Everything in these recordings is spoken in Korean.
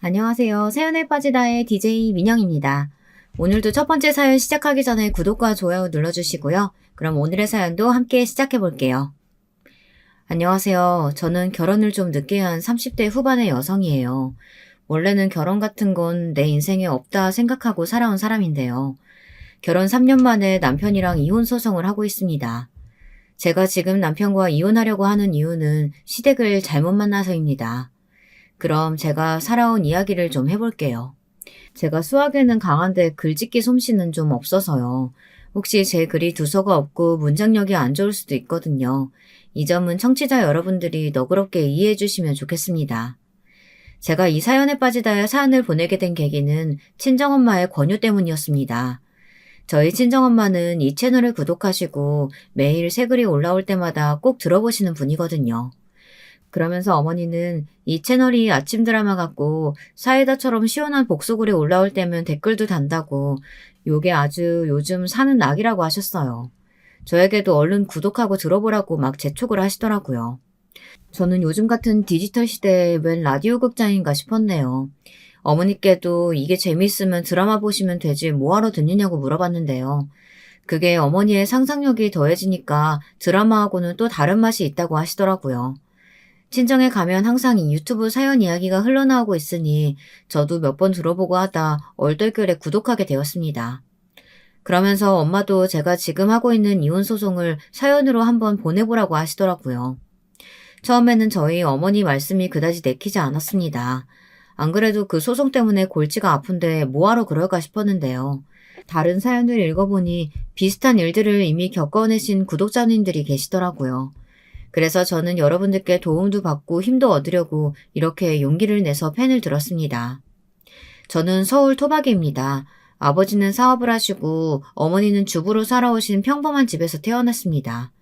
안녕하세요. 사연에 빠지다의 DJ 민영입니다. 오늘도 첫 번째 사연 시작하기 전에 구독과 좋아요 눌러주시고요. 그럼 오늘의 사연도 함께 시작해 볼게요. 안녕하세요. 저는 결혼을 좀 늦게 한 30대 후반의 여성이에요. 원래는 결혼 같은 건 내 인생에 없다 생각하고 살아온 사람인데요. 결혼 3년 만에 남편이랑 이혼 소송을 하고 있습니다. 제가 지금 남편과 이혼하려고 하는 이유는 시댁을 잘못 만나서입니다. 그럼 제가 살아온 이야기를 좀 해볼게요. 제가 수학에는 강한데 글짓기 솜씨는 좀 없어서요. 혹시 제 글이 두서가 없고 문장력이 안 좋을 수도 있거든요. 이 점은 청취자 여러분들이 너그럽게 이해해 주시면 좋겠습니다. 제가 이 사연에 빠지다의 사연을 보내게 된 계기는 친정엄마의 권유 때문이었습니다. 저희 친정엄마는 이 채널을 구독하시고 매일 새 글이 올라올 때마다 꼭 들어보시는 분이거든요. 그러면서 어머니는 이 채널이 아침 드라마 같고 사이다처럼 시원한 복수글이 올라올 때면 댓글도 단다고 요게 아주 요즘 사는 낙이라고 하셨어요. 저에게도 얼른 구독하고 들어보라고 막 재촉을 하시더라고요. 저는 요즘 같은 디지털 시대에 웬 라디오 극장인가 싶었네요. 어머니께도 이게 재미있으면 드라마 보시면 되지 뭐하러 듣느냐고 물어봤는데요. 그게 어머니의 상상력이 더해지니까 드라마하고는 또 다른 맛이 있다고 하시더라고요. 친정에 가면 항상 이 유튜브 사연 이야기가 흘러나오고 있으니 저도 몇 번 들어보고 하다 얼떨결에 구독하게 되었습니다. 그러면서 엄마도 제가 지금 하고 있는 이혼 소송을 사연으로 한번 보내보라고 하시더라고요. 처음에는 저희 어머니 말씀이 그다지 내키지 않았습니다. 안 그래도 그 소송 때문에 골치가 아픈데 뭐하러 그럴까 싶었는데요. 다른 사연을 읽어보니 비슷한 일들을 이미 겪어내신 구독자님들이 계시더라고요. 그래서 저는 여러분들께 도움도 받고 힘도 얻으려고 이렇게 용기를 내서 펜을 들었습니다. 저는 서울 토박이입니다. 아버지는 사업을 하시고 어머니는 주부로 살아오신 평범한 집에서 태어났습니다.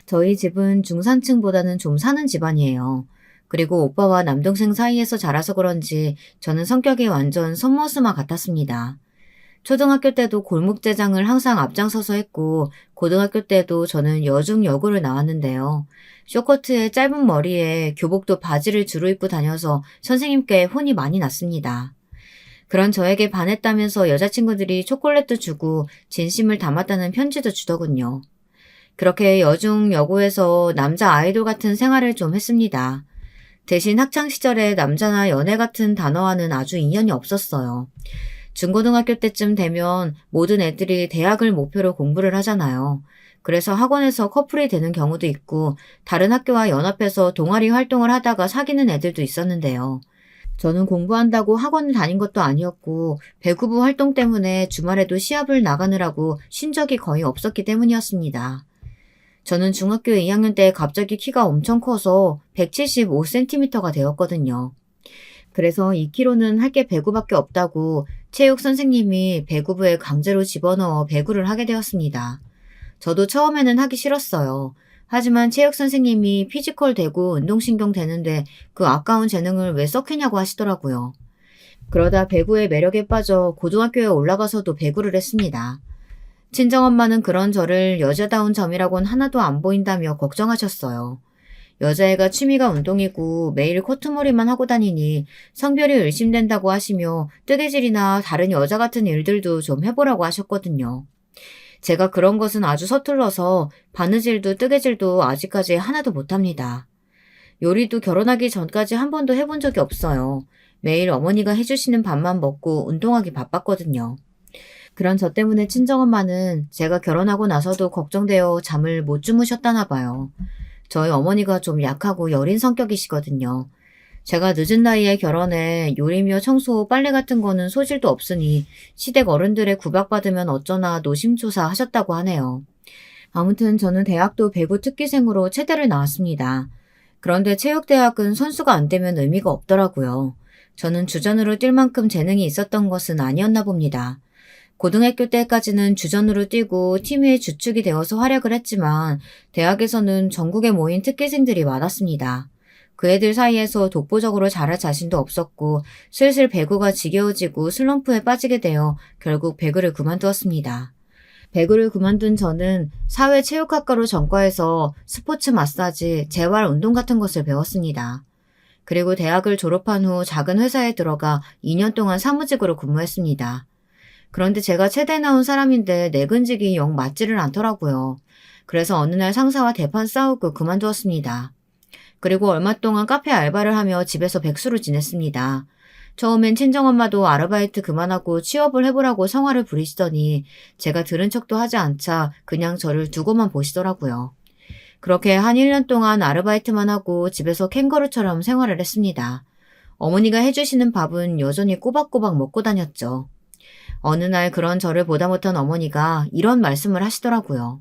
저희 집은 중산층보다는 좀 사는 집안이에요. 그리고 오빠와 남동생 사이에서 자라서 그런지 저는 성격이 완전 손머스마 같았습니다. 초등학교 때도 골목대장을 항상 앞장서서 했고 고등학교 때도 저는 여중 여고를 나왔는데요. 쇼커트에 짧은 머리에 교복도 바지를 주로 입고 다녀서 선생님께 혼이 많이 났습니다. 그런 저에게 반했다면서 여자친구들이 초콜릿도 주고 진심을 담았다는 편지도 주더군요. 그렇게 여중 여고에서 남자 아이돌 같은 생활을 좀 했습니다. 대신 학창시절에 남자나 연애 같은 단어와는 아주 인연이 없었어요. 중고등학교 때쯤 되면 모든 애들이 대학을 목표로 공부를 하잖아요. 그래서 학원에서 커플이 되는 경우도 있고 다른 학교와 연합해서 동아리 활동을 하다가 사귀는 애들도 있었는데요. 저는 공부한다고 학원을 다닌 것도 아니었고 배구부 활동 때문에 주말에도 시합을 나가느라고 쉰 적이 거의 없었기 때문이었습니다. 저는 중학교 2학년 때 갑자기 키가 엄청 커서 175cm가 되었거든요. 그래서 2kg는 할 게 배구밖에 없다고 체육 선생님이 배구부에 강제로 집어넣어 배구를 하게 되었습니다. 저도 처음에는 하기 싫었어요. 하지만 체육 선생님이 피지컬 되고 운동신경 되는데 그 아까운 재능을 왜 썩히냐고 하시더라고요. 그러다 배구의 매력에 빠져 고등학교에 올라가서도 배구를 했습니다. 친정엄마는 그런 저를 여자다운 점이라고는 하나도 안 보인다며 걱정하셨어요. 여자애가 취미가 운동이고 매일 코트머리만 하고 다니니 성별이 의심된다고 하시며 뜨개질이나 다른 여자 같은 일들도 좀 해보라고 하셨거든요. 제가 그런 것은 아주 서툴러서 바느질도 뜨개질도 아직까지 하나도 못합니다. 요리도 결혼하기 전까지 한 번도 해본 적이 없어요. 매일 어머니가 해주시는 밥만 먹고 운동하기 바빴거든요. 그런 저 때문에 친정엄마는 제가 결혼하고 나서도 걱정되어 잠을 못 주무셨다나 봐요. 저희 어머니가 좀 약하고 여린 성격이시거든요. 제가 늦은 나이에 결혼해 요리며 청소, 빨래 같은 거는 소질도 없으니 시댁 어른들의 구박받으면 어쩌나 노심초사 하셨다고 하네요. 아무튼 저는 대학도 배구 특기생으로 체대를 나왔습니다. 그런데 체육대학은 선수가 안 되면 의미가 없더라고요. 저는 주전으로 뛸 만큼 재능이 있었던 것은 아니었나 봅니다. 고등학교 때까지는 주전으로 뛰고 팀의 주축이 되어서 활약을 했지만 대학에서는 전국에 모인 특기생들이 많았습니다. 그 애들 사이에서 독보적으로 잘할 자신도 없었고 슬슬 배구가 지겨워지고 슬럼프에 빠지게 되어 결국 배구를 그만두었습니다. 배구를 그만둔 저는 사회체육학과로 전과해서 스포츠 마사지, 재활 운동 같은 것을 배웠습니다. 그리고 대학을 졸업한 후 작은 회사에 들어가 2년 동안 사무직으로 근무했습니다. 그런데 제가 체대 나온 사람인데 내근직이 영 맞지를 않더라고요. 그래서 어느 날 상사와 대판 싸우고 그만두었습니다. 그리고 얼마 동안 카페 알바를 하며 집에서 백수로 지냈습니다. 처음엔 친정엄마도 아르바이트 그만하고 취업을 해보라고 성화를 부리시더니 제가 들은 척도 하지 않자 그냥 저를 두고만 보시더라고요. 그렇게 한 1년 동안 아르바이트만 하고 집에서 캥거루처럼 생활을 했습니다. 어머니가 해주시는 밥은 여전히 꼬박꼬박 먹고 다녔죠. 어느 날 그런 저를 보다 못한 어머니가 이런 말씀을 하시더라고요.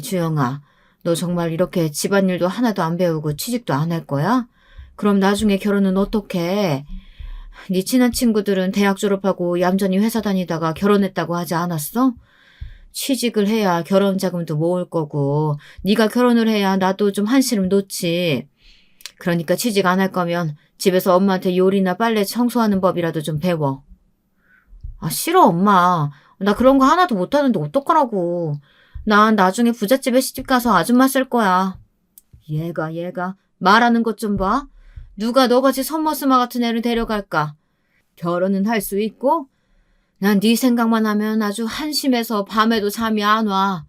주영아, 너 정말 이렇게 집안일도 하나도 안 배우고 취직도 안 할 거야? 그럼 나중에 결혼은 어떡해? 네 친한 친구들은 대학 졸업하고 얌전히 회사 다니다가 결혼했다고 하지 않았어? 취직을 해야 결혼 자금도 모을 거고 네가 결혼을 해야 나도 좀 한시름 놓지. 그러니까 취직 안 할 거면 집에서 엄마한테 요리나 빨래 청소하는 법이라도 좀 배워. 싫어 엄마. 나 그런 거 하나도 못하는데 어떡하라고. 난 나중에 부잣집에 시집가서 아줌마 쓸 거야. 얘가 말하는 것 좀 봐. 누가 너같이 선머스마 같은 애를 데려갈까. 결혼은 할 수 있고 난 네 생각만 하면 아주 한심해서 밤에도 잠이 안 와.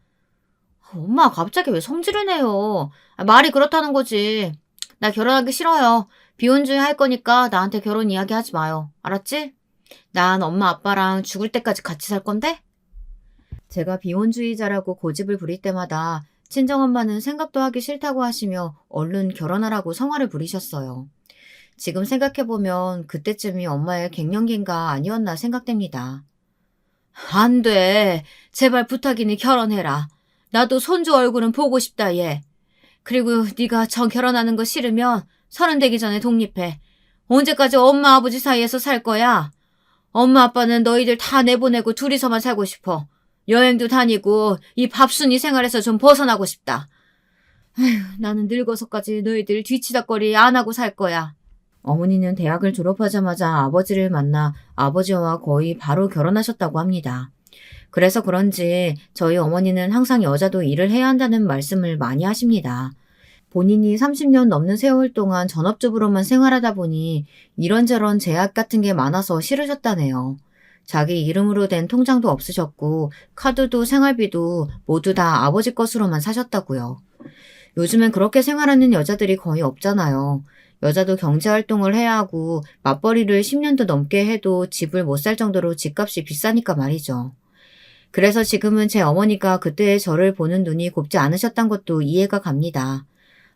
엄마 갑자기 왜 성질을 내요. 말이 그렇다는 거지. 나 결혼하기 싫어요. 비혼주의 할 거니까 나한테 결혼 이야기 하지 마요. 알았지? 난 엄마 아빠랑 죽을 때까지 같이 살 건데? 제가 비혼주의자라고 고집을 부릴 때마다 친정엄마는 생각도 하기 싫다고 하시며 얼른 결혼하라고 성화를 부리셨어요. 지금 생각해보면 그때쯤이 엄마의 갱년기인가 아니었나 생각됩니다. 안 돼. 제발 부탁이니 결혼해라. 나도 손주 얼굴은 보고 싶다 얘. 그리고 네가 결혼하는 거 싫으면 30 되기 전에 독립해. 언제까지 엄마 아버지 사이에서 살 거야? 엄마 아빠는 너희들 다 내보내고 둘이서만 살고 싶어. 여행도 다니고 이 밥순이 생활에서 좀 벗어나고 싶다. 나는 늙어서까지 너희들 뒤치다꺼리 안 하고 살 거야. 어머니는 대학을 졸업하자마자 아버지를 만나 아버지와 거의 바로 결혼하셨다고 합니다. 그래서 그런지 저희 어머니는 항상 여자도 일을 해야 한다는 말씀을 많이 하십니다. 본인이 30년 넘는 세월 동안 전업주부로만 생활하다 보니 이런저런 제약 같은 게 많아서 싫으셨다네요. 자기 이름으로 된 통장도 없으셨고 카드도 생활비도 모두 다 아버지 것으로만 사셨다고요. 요즘엔 그렇게 생활하는 여자들이 거의 없잖아요. 여자도 경제활동을 해야 하고 맞벌이를 10년도 넘게 해도 집을 못 살 정도로 집값이 비싸니까 말이죠. 그래서 지금은 제 어머니가 그때의 저를 보는 눈이 곱지 않으셨던 것도 이해가 갑니다.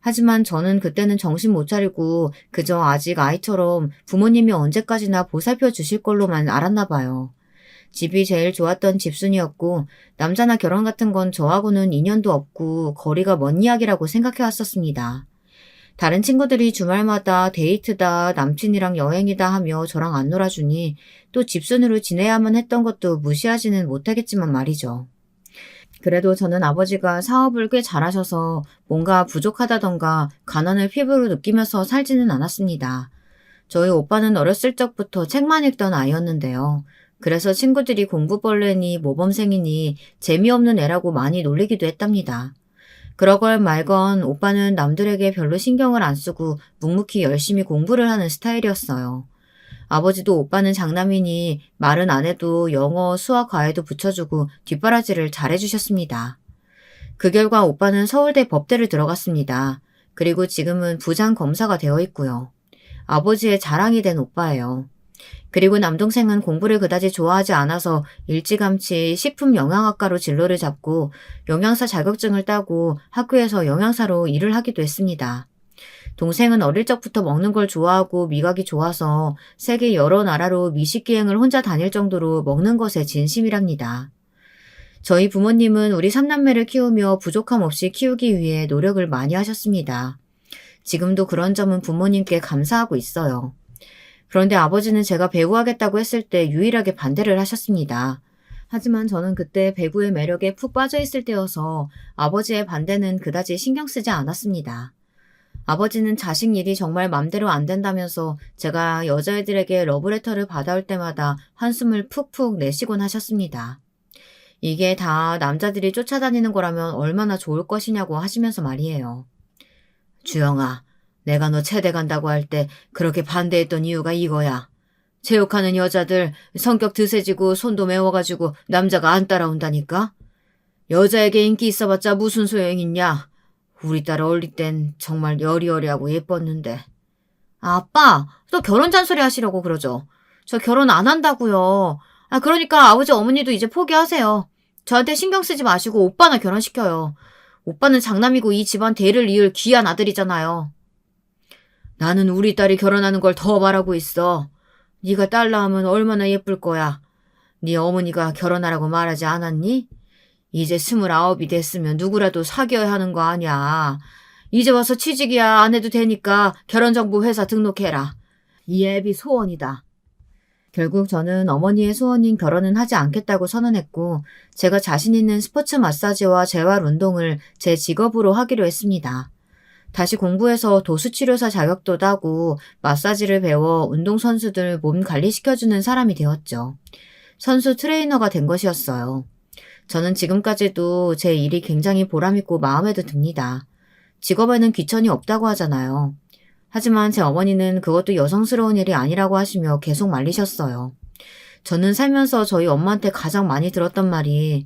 하지만 저는 그때는 정신 못 차리고 그저 아직 아이처럼 부모님이 언제까지나 보살펴 주실 걸로만 알았나 봐요. 집이 제일 좋았던 집순이었고 남자나 결혼 같은 건 저하고는 인연도 없고 거리가 먼 이야기라고 생각해 왔었습니다. 다른 친구들이 주말마다 데이트다, 남친이랑 여행이다 하며 저랑 안 놀아주니 또 집순으로 지내야만 했던 것도 무시하지는 못하겠지만 말이죠. 그래도 저는 아버지가 사업을 꽤 잘하셔서 뭔가 부족하다던가 가난을 피부로 느끼면서 살지는 않았습니다. 저희 오빠는 어렸을 적부터 책만 읽던 아이였는데요. 그래서 친구들이 공부벌레니 모범생이니 재미없는 애라고 많이 놀리기도 했답니다. 그러건 말건 오빠는 남들에게 별로 신경을 안 쓰고 묵묵히 열심히 공부를 하는 스타일이었어요. 아버지도 오빠는 장남이니 말은 안 해도 영어, 수학, 과외도 붙여주고 뒷바라지를 잘해주셨습니다. 그 결과 오빠는 서울대 법대를 들어갔습니다. 그리고 지금은 부장 검사가 되어 있고요. 아버지의 자랑이 된 오빠예요. 그리고 남동생은 공부를 그다지 좋아하지 않아서 일찌감치 식품영양학과로 진로를 잡고 영양사 자격증을 따고 학교에서 영양사로 일을 하기도 했습니다. 동생은 어릴 적부터 먹는 걸 좋아하고 미각이 좋아서 세계 여러 나라로 미식기행을 혼자 다닐 정도로 먹는 것에 진심이랍니다. 저희 부모님은 우리 3남매를 키우며 부족함 없이 키우기 위해 노력을 많이 하셨습니다. 지금도 그런 점은 부모님께 감사하고 있어요. 그런데 아버지는 제가 배구하겠다고 했을 때 유일하게 반대를 하셨습니다. 하지만 저는 그때 배구의 매력에 푹 빠져 있을 때여서 아버지의 반대는 그다지 신경 쓰지 않았습니다. 아버지는 자식 일이 정말 맘대로 안 된다면서 제가 여자애들에게 러브레터를 받아올 때마다 한숨을 푹푹 내쉬곤 하셨습니다. 이게 다 남자들이 쫓아다니는 거라면 얼마나 좋을 것이냐고 하시면서 말이에요. 주영아, 내가 너 체대 간다고 할 때 그렇게 반대했던 이유가 이거야. 체육하는 여자들 성격 드세지고 손도 매워가지고 남자가 안 따라온다니까? 여자에게 인기 있어봤자 무슨 소용 있냐? 우리 딸 어릴 땐 정말 여리여리하고 예뻤는데. 아빠, 또 결혼 잔소리 하시려고 그러죠. 저 결혼 안 한다고요. 그러니까 아버지 어머니도 이제 포기하세요. 저한테 신경 쓰지 마시고 오빠나 결혼시켜요. 오빠는 장남이고 이 집안 대를 이을 귀한 아들이잖아요. 나는 우리 딸이 결혼하는 걸 더 바라고 있어. 네가 딸 낳으면 얼마나 예쁠 거야. 네 어머니가 결혼하라고 말하지 않았니? 이제 29이 됐으면 누구라도 사귀어야 하는 거 아니야. 이제 와서 취직이야 안 해도 되니까 결혼정보 회사 등록해라. 이 앱이 소원이다. 결국 저는 어머니의 소원인 결혼은 하지 않겠다고 선언했고 제가 자신 있는 스포츠 마사지와 재활 운동을 제 직업으로 하기로 했습니다. 다시 공부해서 도수치료사 자격도 따고 마사지를 배워 운동선수들 몸 관리시켜주는 사람이 되었죠. 선수 트레이너가 된 것이었어요. 저는 지금까지도 제 일이 굉장히 보람있고 마음에도 듭니다. 직업에는 귀천이 없다고 하잖아요. 하지만 제 어머니는 그것도 여성스러운 일이 아니라고 하시며 계속 말리셨어요. 저는 살면서 저희 엄마한테 가장 많이 들었던 말이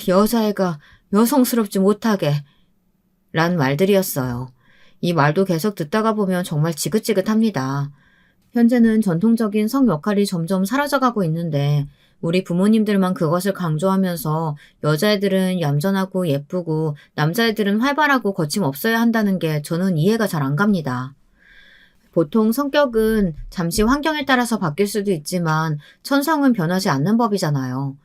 여자애가 여성스럽지 못하게 란 말들이었어요. 이 말도 계속 듣다가 보면 정말 지긋지긋합니다. 현재는 전통적인 성 역할이 점점 사라져가고 있는데 우리 부모님들만 그것을 강조하면서 여자애들은 얌전하고 예쁘고 남자애들은 활발하고 거침없어야 한다는 게 저는 이해가 잘 안 갑니다. 보통 성격은 잠시 환경에 따라서 바뀔 수도 있지만 천성은 변하지 않는 법이잖아요.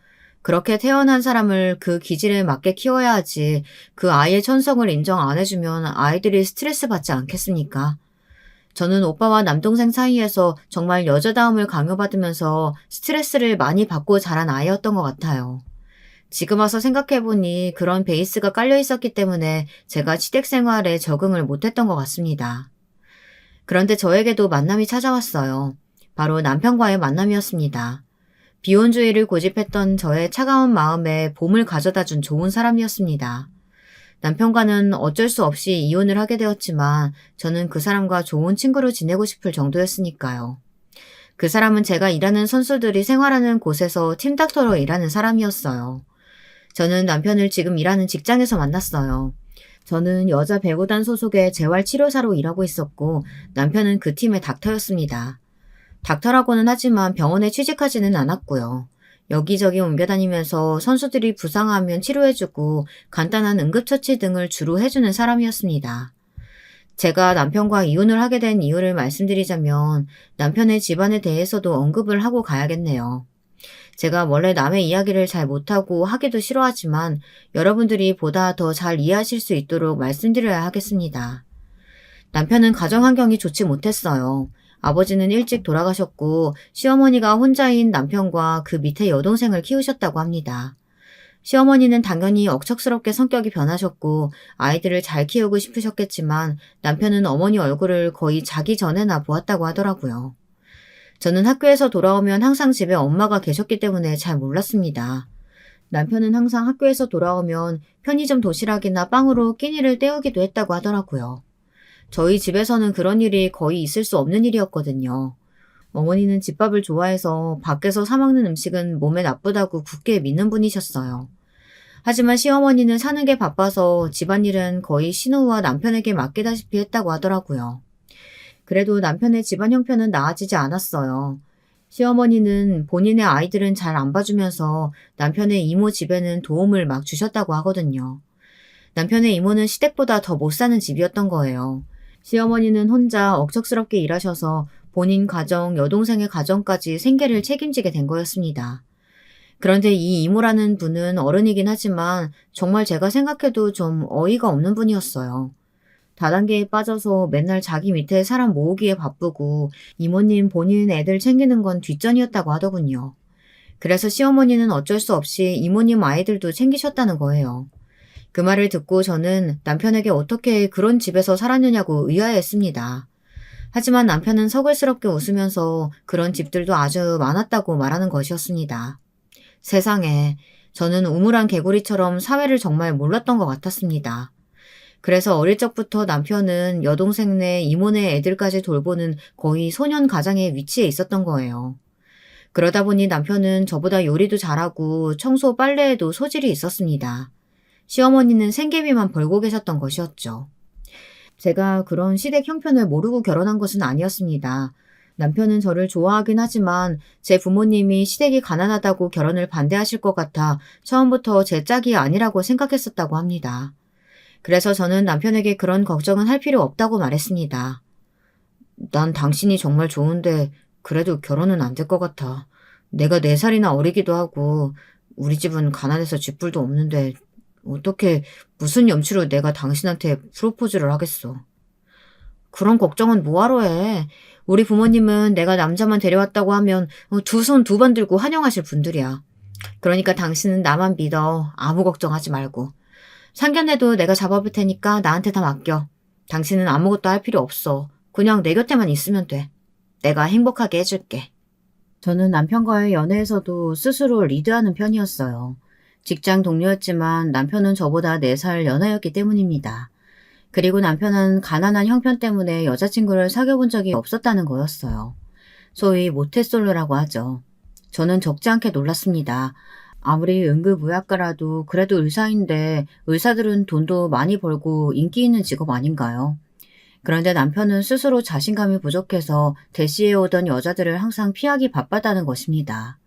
그렇게 태어난 사람을 그 기질에 맞게 키워야 하지 그 아이의 천성을 인정 안 해주면 아이들이 스트레스 받지 않겠습니까? 저는 오빠와 남동생 사이에서 정말 여자다움을 강요받으면서 스트레스를 많이 받고 자란 아이였던 것 같아요. 지금 와서 생각해보니 그런 베이스가 깔려 있었기 때문에 제가 시댁 생활에 적응을 못했던 것 같습니다. 그런데 저에게도 만남이 찾아왔어요. 바로 남편과의 만남이었습니다. 비혼주의를 고집했던 저의 차가운 마음에 봄을 가져다 준 좋은 사람이었습니다. 남편과는 어쩔 수 없이 이혼을 하게 되었지만 저는 그 사람과 좋은 친구로 지내고 싶을 정도였으니까요. 그 사람은 제가 일하는 선수들이 생활하는 곳에서 팀닥터로 일하는 사람이었어요. 저는 남편을 지금 일하는 직장에서 만났어요. 저는 여자 배구단 소속의 재활치료사로 일하고 있었고 남편은 그 팀의 닥터였습니다. 닥터라고는 하지만 병원에 취직하지는 않았고요. 여기저기 옮겨다니면서 선수들이 부상하면 치료해주고 간단한 응급처치 등을 주로 해주는 사람이었습니다. 제가 남편과 이혼을 하게 된 이유를 말씀드리자면 남편의 집안에 대해서도 언급을 하고 가야겠네요. 제가 원래 남의 이야기를 잘 못하고 하기도 싫어하지만 여러분들이 보다 더 잘 이해하실 수 있도록 말씀드려야 하겠습니다. 남편은 가정 환경이 좋지 못했어요. 아버지는 일찍 돌아가셨고 시어머니가 혼자인 남편과 그 밑에 여동생을 키우셨다고 합니다. 시어머니는 당연히 억척스럽게 성격이 변하셨고 아이들을 잘 키우고 싶으셨겠지만 남편은 어머니 얼굴을 거의 자기 전에나 보았다고 하더라고요. 저는 학교에서 돌아오면 항상 집에 엄마가 계셨기 때문에 잘 몰랐습니다. 남편은 항상 학교에서 돌아오면 편의점 도시락이나 빵으로 끼니를 때우기도 했다고 하더라고요. 저희 집에서는 그런 일이 거의 있을 수 없는 일이었거든요. 어머니는 집밥을 좋아해서 밖에서 사 먹는 음식은 몸에 나쁘다고 굳게 믿는 분이셨어요. 하지만 시어머니는 사는 게 바빠서 집안일은 거의 신우와 남편에게 맡기다시피 했다고 하더라고요. 그래도 남편의 집안 형편은 나아지지 않았어요. 시어머니는 본인의 아이들은 잘 안 봐주면서 남편의 이모 집에는 도움을 막 주셨다고 하거든요. 남편의 이모는 시댁보다 더 못 사는 집이었던 거예요. 시어머니는 혼자 억척스럽게 일하셔서 본인 가정, 여동생의 가정까지 생계를 책임지게 된 거였습니다. 그런데 이 이모라는 분은 어른이긴 하지만 정말 제가 생각해도 좀 어이가 없는 분이었어요. 다단계에 빠져서 맨날 자기 밑에 사람 모으기에 바쁘고 이모님 본인 애들 챙기는 건 뒷전이었다고 하더군요. 그래서 시어머니는 어쩔 수 없이 이모님 아이들도 챙기셨다는 거예요. 그 말을 듣고 저는 남편에게 어떻게 그런 집에서 살았느냐고 의아해했습니다. 하지만 남편은 서글스럽게 웃으면서 그런 집들도 아주 많았다고 말하는 것이었습니다. 세상에, 저는 우물안 개구리처럼 사회를 정말 몰랐던 것 같았습니다. 그래서 어릴 적부터 남편은 여동생네 이모네 애들까지 돌보는 거의 소년 가장의 위치에 있었던 거예요. 그러다 보니 남편은 저보다 요리도 잘하고 청소 빨래에도 소질이 있었습니다. 시어머니는 생계비만 벌고 계셨던 것이었죠. 제가 그런 시댁 형편을 모르고 결혼한 것은 아니었습니다. 남편은 저를 좋아하긴 하지만 제 부모님이 시댁이 가난하다고 결혼을 반대하실 것 같아 처음부터 제 짝이 아니라고 생각했었다고 합니다. 그래서 저는 남편에게 그런 걱정은 할 필요 없다고 말했습니다. 난 당신이 정말 좋은데 그래도 결혼은 안 될 것 같아. 내가 4살이나 어리기도 하고 우리 집은 가난해서 쥐뿔도 없는데 어떻게 무슨 염치로 내가 당신한테 프로포즈를 하겠어. 그런 걱정은 뭐하러 해. 우리 부모님은 내가 남자만 데려왔다고 하면 두 손 두 번 들고 환영하실 분들이야. 그러니까 당신은 나만 믿어. 아무 걱정하지 말고. 상견례도 내가 잡아볼 테니까 나한테 다 맡겨. 당신은 아무것도 할 필요 없어. 그냥 내 곁에만 있으면 돼. 내가 행복하게 해줄게. 저는 남편과의 연애에서도 스스로 리드하는 편이었어요. 직장 동료였지만 남편은 저보다 4살 연하였기 때문입니다. 그리고 남편은 가난한 형편 때문에 여자친구를 사귀어본 적이 없었다는 거였어요. 소위 모태솔로라고 하죠. 저는 적지 않게 놀랐습니다. 아무리 응급의학과라도 그래도 의사인데 의사들은 돈도 많이 벌고 인기 있는 직업 아닌가요? 그런데 남편은 스스로 자신감이 부족해서 대시해오던 여자들을 항상 피하기 바빴다는 것입니다.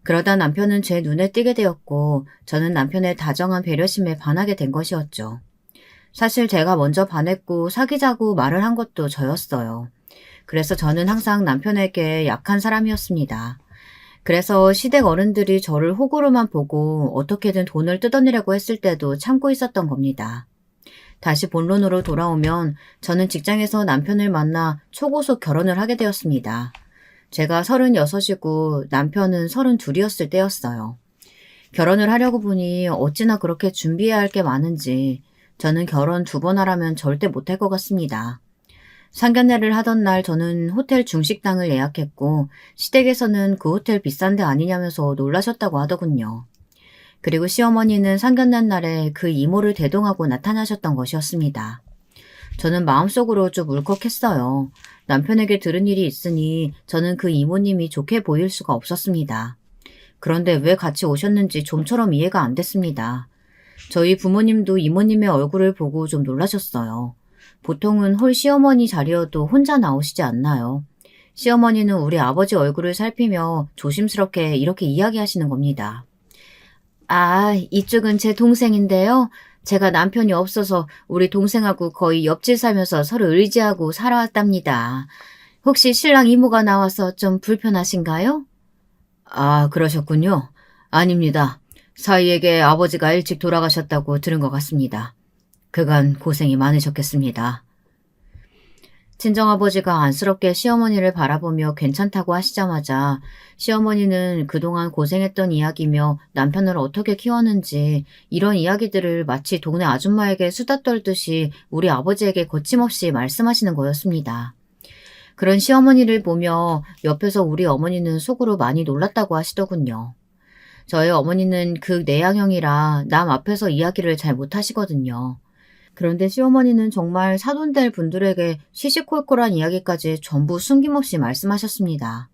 그러다 남편은 제 눈에 띄게 되었고 저는 남편의 다정한 배려심에 반하게 된 것이었죠. 사실 제가 먼저 반했고 사귀자고 말을 한 것도 저였어요. 그래서 저는 항상 남편에게 약한 사람이었습니다. 그래서 시댁 어른들이 저를 호구로만 보고 어떻게든 돈을 뜯어내려고 했을 때도 참고 있었던 겁니다. 다시 본론으로 돌아오면 저는 직장에서 남편을 만나 초고속 결혼을 하게 되었습니다. 제가 36이고 남편은 32이었을 때였어요. 결혼을 하려고 보니 어찌나 그렇게 준비해야 할 게 많은지 저는 결혼 2번 하라면 절대 못할 것 같습니다. 상견례를 하던 날 저는 호텔 중식당을 예약했고 시댁에서는 그 호텔 비싼 데 아니냐면서 놀라셨다고 하더군요. 그리고 시어머니는 상견례 날에 그 이모를 대동하고 나타나셨던 것이었습니다. 저는 마음속으로 좀 울컥했어요. 남편에게 들은 일이 있으니 저는 그 이모님이 좋게 보일 수가 없었습니다. 그런데 왜 같이 오셨는지 좀처럼 이해가 안 됐습니다. 저희 부모님도 이모님의 얼굴을 보고 좀 놀라셨어요. 보통은 홀 시어머니 자리여도 혼자 나오시지 않나요? 시어머니는 우리 아버지 얼굴을 살피며 조심스럽게 이렇게 이야기하시는 겁니다. 아, 이쪽은 제 동생인데요. 제가 남편이 없어서 우리 동생하고 거의 옆집 살면서 서로 의지하고 살아왔답니다. 혹시 신랑 이모가 나와서 좀 불편하신가요? 아, 그러셨군요. 아닙니다. 사위에게 아버지가 일찍 돌아가셨다고 들은 것 같습니다. 그간 고생이 많으셨겠습니다. 친정아버지가 안쓰럽게 시어머니를 바라보며 괜찮다고 하시자마자 시어머니는 그동안 고생했던 이야기며 남편을 어떻게 키웠는지 이런 이야기들을 마치 동네 아줌마에게 수다 떨듯이 우리 아버지에게 거침없이 말씀하시는 거였습니다. 그런 시어머니를 보며 옆에서 우리 어머니는 속으로 많이 놀랐다고 하시더군요. 저희 어머니는 그 내향형이라 남 앞에서 이야기를 잘 못하시거든요. 그런데 시어머니는 정말 사돈될 분들에게 시시콜콜한 이야기까지 전부 숨김없이 말씀하셨습니다.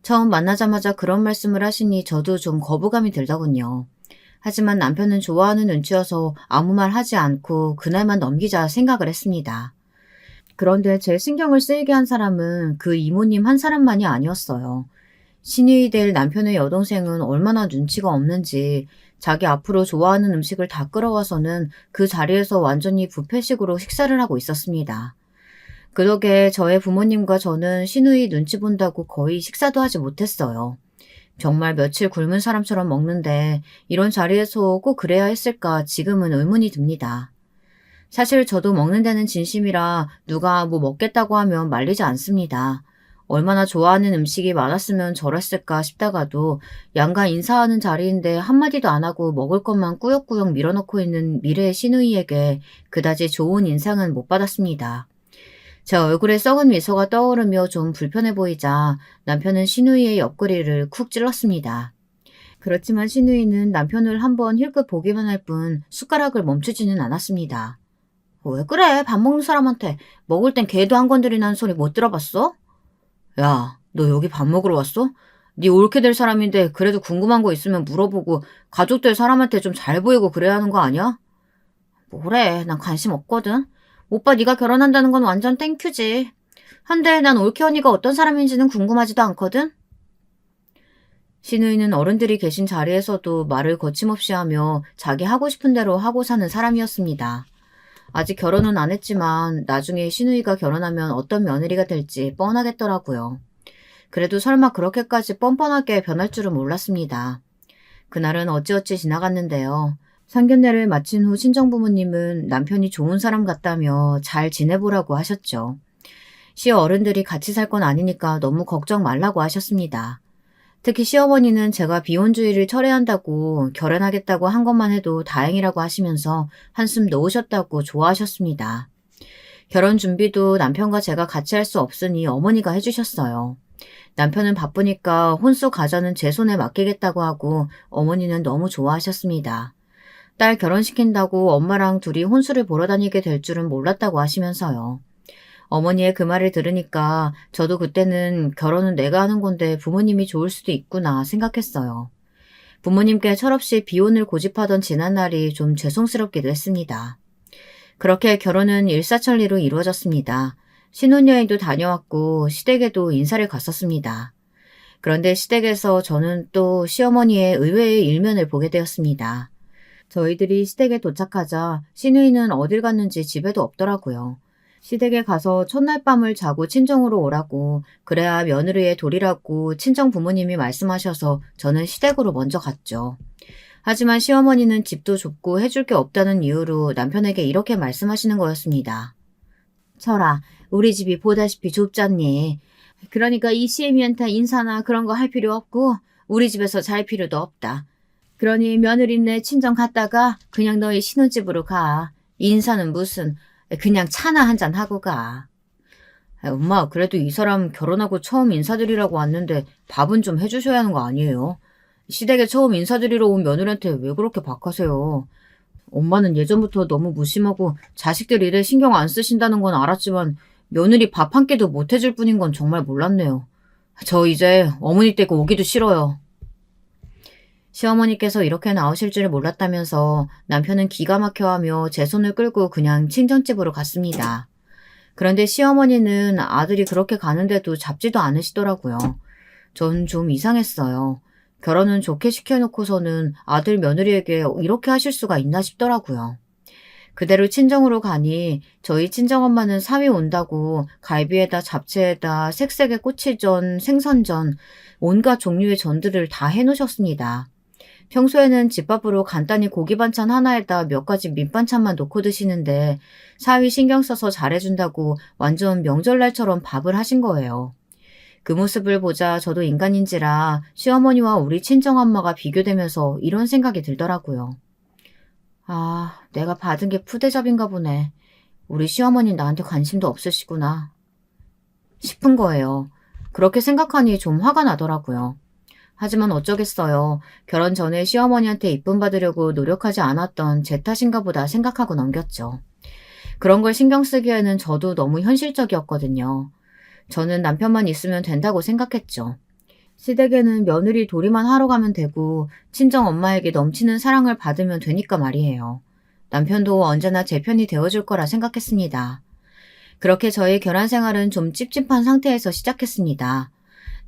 처음 만나자마자 그런 말씀을 하시니 저도 좀 거부감이 들더군요. 하지만 남편은 좋아하는 눈치여서 아무 말 하지 않고 그날만 넘기자 생각을 했습니다. 그런데 제 신경을 쓰이게 한 사람은 그 이모님 한 사람만이 아니었어요. 신이 될 남편의 여동생은 얼마나 눈치가 없는지 자기 앞으로 좋아하는 음식을 다 끌어와서는 그 자리에서 완전히 뷔페식으로 식사를 하고 있었습니다. 그 덕에 저의 부모님과 저는 시누이 눈치 본다고 거의 식사도 하지 못했어요. 정말 며칠 굶은 사람처럼 먹는데 이런 자리에서 꼭 그래야 했을까 지금은 의문이 듭니다. 사실 저도 먹는 데는 진심이라 누가 뭐 먹겠다고 하면 말리지 않습니다. 얼마나 좋아하는 음식이 많았으면 저랬을까 싶다가도 양가 인사하는 자리인데 한마디도 안 하고 먹을 것만 꾸역꾸역 밀어넣고 있는 미래의 시누이에게 그다지 좋은 인상은 못 받았습니다. 제 얼굴에 썩은 미소가 떠오르며 좀 불편해 보이자 남편은 시누이의 옆구리를 쿡 찔렀습니다. 그렇지만 시누이는 남편을 한번 힐끗 보기만 할 뿐 숟가락을 멈추지는 않았습니다. 왜 그래? 밥 먹는 사람한테 먹을 땐 개도 안 건드리는 소리 못 들어봤어? 야, 너 여기 밥 먹으러 왔어? 네 옳게 될 사람인데 그래도 궁금한 거 있으면 물어보고 가족들 사람한테 좀 잘 보이고 그래야 하는 거 아니야? 뭐래, 난 관심 없거든. 오빠 네가 결혼한다는 건 완전 땡큐지. 한데 난 올케 언니가 어떤 사람인지는 궁금하지도 않거든. 신우이는 어른들이 계신 자리에서도 말을 거침없이 하며 자기 하고 싶은 대로 하고 사는 사람이었습니다. 아직 결혼은 안 했지만 나중에 신우이가 결혼하면 어떤 며느리가 될지 뻔하겠더라고요. 그래도 설마 그렇게까지 뻔뻔하게 변할 줄은 몰랐습니다. 그날은 어찌어찌 지나갔는데요. 상견례를 마친 후 친정부모님은 남편이 좋은 사람 같다며 잘 지내보라고 하셨죠. 시어른들이 같이 살 건 아니니까 너무 걱정 말라고 하셨습니다. 특히 시어머니는 제가 비혼주의를 철회한다고 결혼하겠다고 한 것만 해도 다행이라고 하시면서 한숨 놓으셨다고 좋아하셨습니다. 결혼 준비도 남편과 제가 같이 할 수 없으니 어머니가 해주셨어요. 남편은 바쁘니까 혼수 가자는 제 손에 맡기겠다고 하고 어머니는 너무 좋아하셨습니다. 딸 결혼시킨다고 엄마랑 둘이 혼수를 보러 다니게 될 줄은 몰랐다고 하시면서요. 어머니의 그 말을 들으니까 저도 그때는 결혼은 내가 하는 건데 부모님이 좋을 수도 있구나 생각했어요. 부모님께 철없이 비혼을 고집하던 지난날이 좀 죄송스럽기도 했습니다. 그렇게 결혼은 일사천리로 이루어졌습니다. 신혼여행도 다녀왔고 시댁에도 인사를 갔었습니다. 그런데 시댁에서 저는 또 시어머니의 의외의 일면을 보게 되었습니다. 저희들이 시댁에 도착하자 시누이는 어딜 갔는지 집에도 없더라고요. 시댁에 가서 첫날 밤을 자고 친정으로 오라고 그래야 며느리의 도리라고 친정 부모님이 말씀하셔서 저는 시댁으로 먼저 갔죠. 하지만 시어머니는 집도 좁고 해줄 게 없다는 이유로 남편에게 이렇게 말씀하시는 거였습니다. 철아, 우리 집이 보다시피 좁잖니. 그러니까 이 시애미한테 인사나 그런 거 할 필요 없고 우리 집에서 잘 필요도 없다. 그러니 며느리네 친정 갔다가 그냥 너희 신혼집으로 가. 인사는 무슨, 그냥 차나 한잔 하고 가. 엄마, 그래도 이 사람 결혼하고 처음 인사드리라고 왔는데 밥은 좀 해주셔야 하는 거 아니에요? 시댁에 처음 인사드리러 온 며느리한테 왜 그렇게 박하세요? 엄마는 예전부터 너무 무심하고 자식들 일에 신경 안 쓰신다는 건 알았지만 며느리 밥 한 끼도 못 해줄 뿐인 건 정말 몰랐네요. 저 이제 어머니 댁 오기도 싫어요. 시어머니께서 이렇게 나오실 줄 몰랐다면서 남편은 기가 막혀하며 제 손을 끌고 그냥 친정집으로 갔습니다. 그런데 시어머니는 아들이 그렇게 가는데도 잡지도 않으시더라고요. 전 좀 이상했어요. 결혼은 좋게 시켜놓고서는 아들 며느리에게 이렇게 하실 수가 있나 싶더라고요. 그대로 친정으로 가니 저희 친정엄마는 사위 온다고 갈비에다 잡채에다 색색의 꼬치전, 생선전, 온갖 종류의 전들을 다 해놓으셨습니다. 평소에는 집밥으로 간단히 고기 반찬 하나에다 몇 가지 밑반찬만 놓고 드시는데 사위 신경 써서 잘해준다고 완전 명절날처럼 밥을 하신 거예요. 그 모습을 보자 저도 인간인지라 시어머니와 우리 친정엄마가 비교되면서 이런 생각이 들더라고요. 아, 내가 받은 게 푸대접인가 보네. 우리 시어머니 나한테 관심도 없으시구나 싶은 거예요. 그렇게 생각하니 좀 화가 나더라고요. 하지만 어쩌겠어요. 결혼 전에 시어머니한테 이쁨 받으려고 노력하지 않았던 제 탓인가 보다 생각하고 넘겼죠. 그런 걸 신경 쓰기에는 저도 너무 현실적이었거든요. 저는 남편만 있으면 된다고 생각했죠. 시댁에는 며느리 도리만 하러 가면 되고 친정 엄마에게 넘치는 사랑을 받으면 되니까 말이에요. 남편도 언제나 제 편이 되어줄 거라 생각했습니다. 그렇게 저의 결혼 생활은 좀 찝찝한 상태에서 시작했습니다.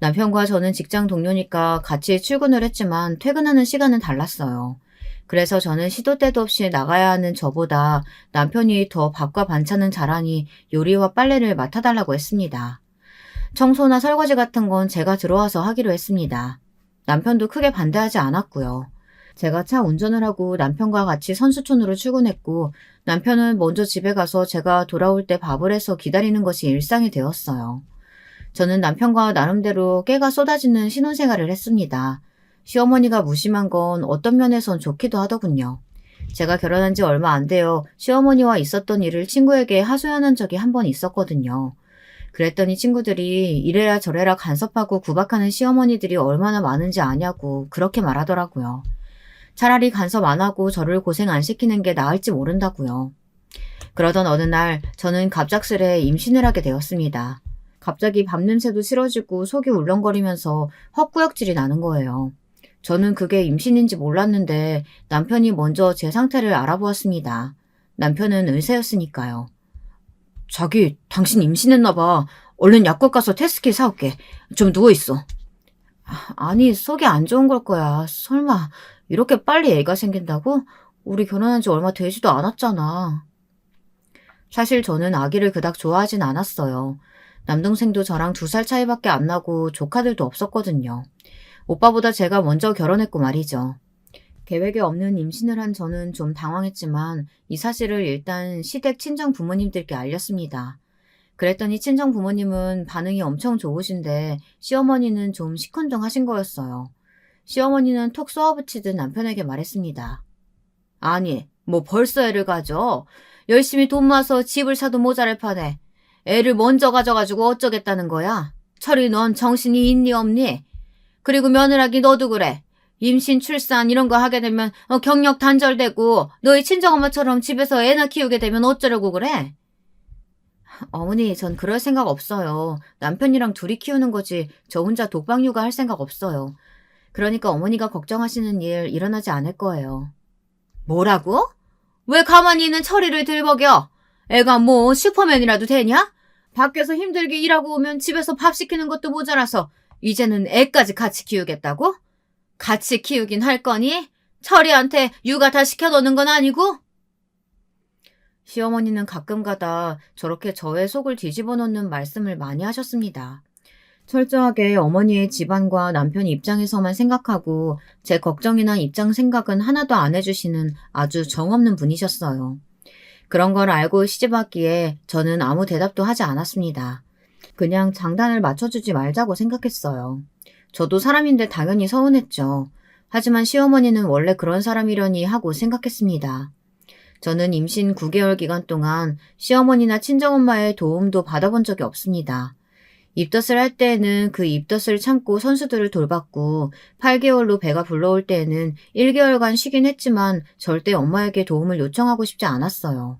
남편과 저는 직장 동료니까 같이 출근을 했지만 퇴근하는 시간은 달랐어요. 그래서 저는 시도 때도 없이 나가야 하는 저보다 남편이 더 밥과 반찬은 잘하니 요리와 빨래를 맡아달라고 했습니다. 청소나 설거지 같은 건 제가 들어와서 하기로 했습니다. 남편도 크게 반대하지 않았고요. 제가 차 운전을 하고 남편과 같이 선수촌으로 출근했고 남편은 먼저 집에 가서 제가 돌아올 때 밥을 해서 기다리는 것이 일상이 되었어요. 저는 남편과 나름대로 깨가 쏟아지는 신혼생활을 했습니다. 시어머니가 무심한 건 어떤 면에선 좋기도 하더군요. 제가 결혼한 지 얼마 안 돼요. 시어머니와 있었던 일을 친구에게 하소연한 적이 한 번 있었거든요. 그랬더니 친구들이 이래라 저래라 간섭하고 구박하는 시어머니들이 얼마나 많은지 아냐고 그렇게 말하더라고요. 차라리 간섭 안 하고 저를 고생 안 시키는 게 나을지 모른다고요. 그러던 어느 날 저는 갑작스레 임신을 하게 되었습니다. 갑자기 밤냄새도 싫어지고 속이 울렁거리면서 헛구역질이 나는 거예요. 저는 그게 임신인지 몰랐는데 남편이 먼저 제 상태를 알아보았습니다. 남편은 의사였으니까요. 자기, 당신 임신했나 봐. 얼른 약국 가서 테스트킷 사올게. 좀 누워있어. 아니, 속이 안 좋은 걸 거야. 설마 이렇게 빨리 애가 생긴다고? 우리 결혼한 지 얼마 되지도 않았잖아. 사실 저는 아기를 그닥 좋아하진 않았어요. 남동생도 저랑 2살 차이밖에 안 나고 조카들도 없었거든요. 오빠보다 제가 먼저 결혼했고 말이죠. 계획에 없는 임신을 한 저는 좀 당황했지만 이 사실을 일단 시댁 친정 부모님들께 알렸습니다. 그랬더니 친정 부모님은 반응이 엄청 좋으신데 시어머니는 좀 시큰둥하신 거였어요. 시어머니는 톡 쏘아붙이듯 남편에게 말했습니다. 아니, 뭐 벌써 애를 가져? 열심히 돈 모아서 집을 사도 모자랄 판에 애를 먼저 가져가지고 어쩌겠다는 거야? 철이 넌 정신이 있니 없니? 그리고 며느라기 너도 그래. 임신, 출산 이런 거 하게 되면 경력 단절되고 너희 친정엄마처럼 집에서 애나 키우게 되면 어쩌려고 그래? 어머니, 전 그럴 생각 없어요. 남편이랑 둘이 키우는 거지 저 혼자 독박 육아할 생각 없어요. 그러니까 어머니가 걱정하시는 일 일어나지 않을 거예요. 뭐라고? 왜 가만히 있는 철이를 들먹여? 애가 뭐 슈퍼맨이라도 되냐? 밖에서 힘들게 일하고 오면 집에서 밥 시키는 것도 모자라서 이제는 애까지 같이 키우겠다고? 같이 키우긴 할 거니? 철이한테 육아 다 시켜놓는 건 아니고? 시어머니는 가끔가다 저렇게 저의 속을 뒤집어 놓는 말씀을 많이 하셨습니다. 철저하게 어머니의 집안과 남편 입장에서만 생각하고 제 걱정이나 입장 생각은 하나도 안 해주시는 아주 정없는 분이셨어요. 그런 걸 알고 시집왔기에 저는 아무 대답도 하지 않았습니다. 그냥 장단을 맞춰주지 말자고 생각했어요. 저도 사람인데 당연히 서운했죠. 하지만 시어머니는 원래 그런 사람이려니 하고 생각했습니다. 저는 임신 9개월 기간 동안 시어머니나 친정엄마의 도움도 받아본 적이 없습니다. 입덧을 할 때에는 그 입덧을 참고 선수들을 돌봤고 8개월로 배가 불러올 때에는 1개월간 쉬긴 했지만 절대 엄마에게 도움을 요청하고 싶지 않았어요.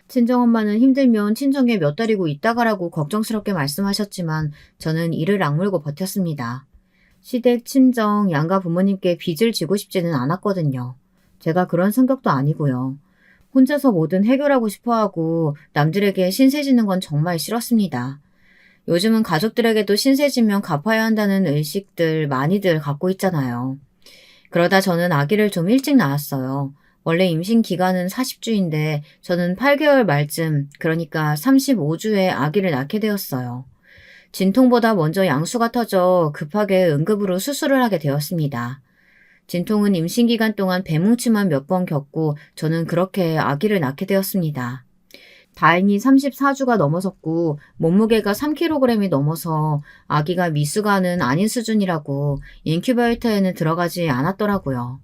친정엄마는 힘들면 친정에 몇 달이고 있다 가라고 걱정스럽게 말씀하셨지만 저는 이를 악물고 버텼습니다. 시댁, 친정, 양가 부모님께 빚을 지고 싶지는 않았거든요. 제가 그런 성격도 아니고요. 혼자서 뭐든 해결하고 싶어하고 남들에게 신세지는 건 정말 싫었습니다. 요즘은 가족들에게도 신세지면 갚아야 한다는 의식들 많이들 갖고 있잖아요. 그러다 저는 아기를 좀 일찍 낳았어요. 원래 임신 기간은 40주인데 저는 8개월 말쯤, 그러니까 35주에 아기를 낳게 되었어요. 진통보다 먼저 양수가 터져 급하게 응급으로 수술을 하게 되었습니다. 진통은 임신 기간 동안 배뭉치만 몇 번 겪고 저는 그렇게 아기를 낳게 되었습니다. 다행히 34주가 넘어섰고 몸무게가 3kg이 넘어서 아기가 미숙아는 아닌 수준이라고 인큐베이터에는 들어가지 않았더라고요.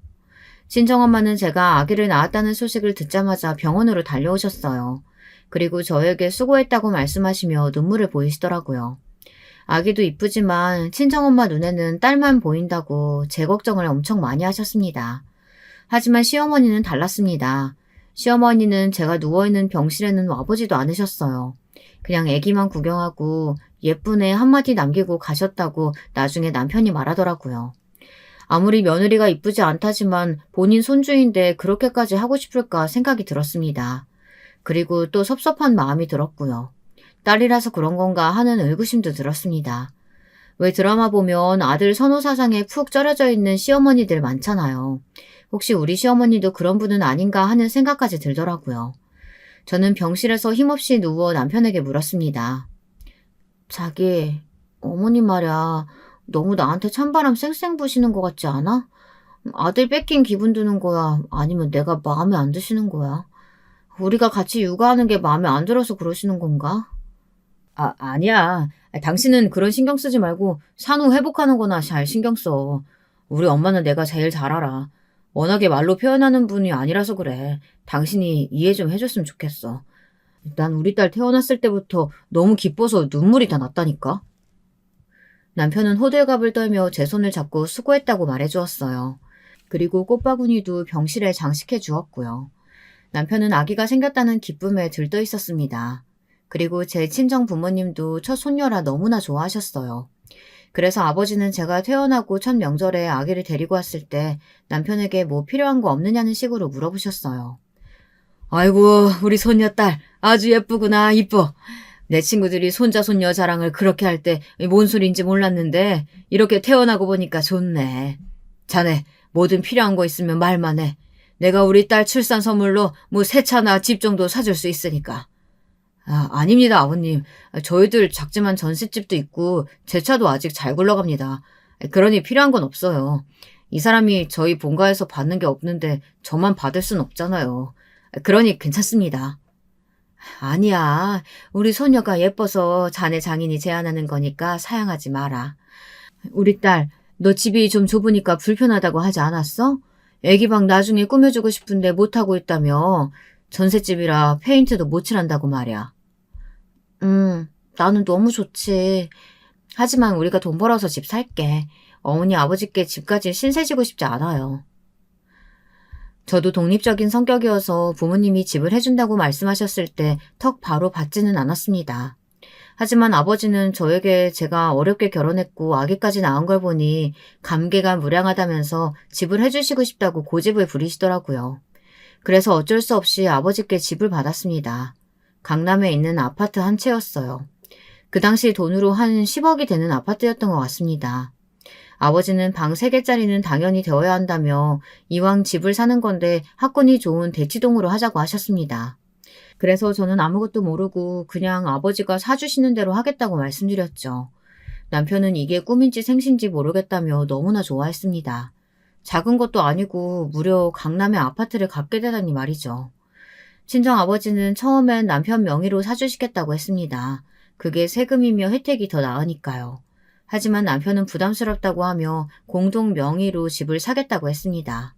친정엄마는 제가 아기를 낳았다는 소식을 듣자마자 병원으로 달려오셨어요. 그리고 저에게 수고했다고 말씀하시며 눈물을 보이시더라고요. 아기도 이쁘지만 친정엄마 눈에는 딸만 보인다고 제 걱정을 엄청 많이 하셨습니다. 하지만 시어머니는 달랐습니다. 시어머니는 제가 누워있는 병실에는 와보지도 않으셨어요. 그냥 아기만 구경하고 예쁜 애 한마디 남기고 가셨다고 나중에 남편이 말하더라고요. 아무리 며느리가 이쁘지 않다지만 본인 손주인데 그렇게까지 하고 싶을까 생각이 들었습니다. 그리고 또 섭섭한 마음이 들었고요. 딸이라서 그런 건가 하는 의구심도 들었습니다. 왜 드라마 보면 아들 선호 사상에 푹 절여져 있는 시어머니들 많잖아요. 혹시 우리 시어머니도 그런 분은 아닌가 하는 생각까지 들더라고요. 저는 병실에서 힘없이 누워 남편에게 물었습니다. 자기, 어머니 말야, 너무 나한테 찬바람 쌩쌩 부시는 것 같지 않아? 아들 뺏긴 기분 드는 거야? 아니면 내가 마음에 안 드시는 거야? 우리가 같이 육아하는 게 마음에 안 들어서 그러시는 건가? 아니야. 당신은 그런 신경 쓰지 말고 산후 회복하는 거나 잘 신경 써. 우리 엄마는 내가 제일 잘 알아. 워낙에 말로 표현하는 분이 아니라서 그래. 당신이 이해 좀 해줬으면 좋겠어. 난 우리 딸 태어났을 때부터 너무 기뻐서 눈물이 다 났다니까. 남편은 호들갑을 떨며 제 손을 잡고 수고했다고 말해주었어요. 그리고 꽃바구니도 병실에 장식해 주었고요. 남편은 아기가 생겼다는 기쁨에 들떠 있었습니다. 그리고 제 친정 부모님도 첫 손녀라 너무나 좋아하셨어요. 그래서 아버지는 제가 퇴원하고 첫 명절에 아기를 데리고 왔을 때 남편에게 뭐 필요한 거 없느냐는 식으로 물어보셨어요. 아이고, 우리 손녀딸 아주 예쁘구나, 이뻐. 내 친구들이 손자 손녀 자랑을 그렇게 할 때 뭔 소린지 몰랐는데 이렇게 태어나고 보니까 좋네. 자네 뭐든 필요한 거 있으면 말만 해. 내가 우리 딸 출산 선물로 뭐 새 차나 집 정도 사줄 수 있으니까. 아닙니다, 아버님. 저희들 작지만 전셋집도 있고 제 차도 아직 잘 굴러갑니다. 그러니 필요한 건 없어요. 이 사람이 저희 본가에서 받는 게 없는데 저만 받을 순 없잖아요. 그러니 괜찮습니다. 아니야. 우리 소녀가 예뻐서 자네 장인이 제안하는 거니까 사양하지 마라. 우리 딸, 너 집이 좀 좁으니까 불편하다고 하지 않았어? 애기 방 나중에 꾸며주고 싶은데 못하고 있다며. 전셋집이라 페인트도 못 칠한다고 말이야. 나는 너무 좋지. 하지만 우리가 돈 벌어서 집 살게. 어머니 아버지께 집까지 신세지고 싶지 않아요. 저도 독립적인 성격이어서 부모님이 집을 해준다고 말씀하셨을 때 턱 바로 받지는 않았습니다. 하지만 아버지는 저에게 제가 어렵게 결혼했고 아기까지 낳은 걸 보니 감개가 무량하다면서 집을 해주시고 싶다고 고집을 부리시더라고요. 그래서 어쩔 수 없이 아버지께 집을 받았습니다. 강남에 있는 아파트 한 채였어요. 그 당시 돈으로 한 10억이 되는 아파트였던 것 같습니다. 아버지는 방 3개짜리는 당연히 되어야 한다며 이왕 집을 사는 건데 학군이 좋은 대치동으로 하자고 하셨습니다. 그래서 저는 아무것도 모르고 그냥 아버지가 사주시는 대로 하겠다고 말씀드렸죠. 남편은 이게 꿈인지 생신지 모르겠다며 너무나 좋아했습니다. 작은 것도 아니고 무려 강남의 아파트를 갖게 되다니 말이죠. 친정아버지는 처음엔 남편 명의로 사주시겠다고 했습니다. 그게 세금이며 혜택이 더 나으니까요. 하지만 남편은 부담스럽다고 하며 공동 명의로 집을 사겠다고 했습니다.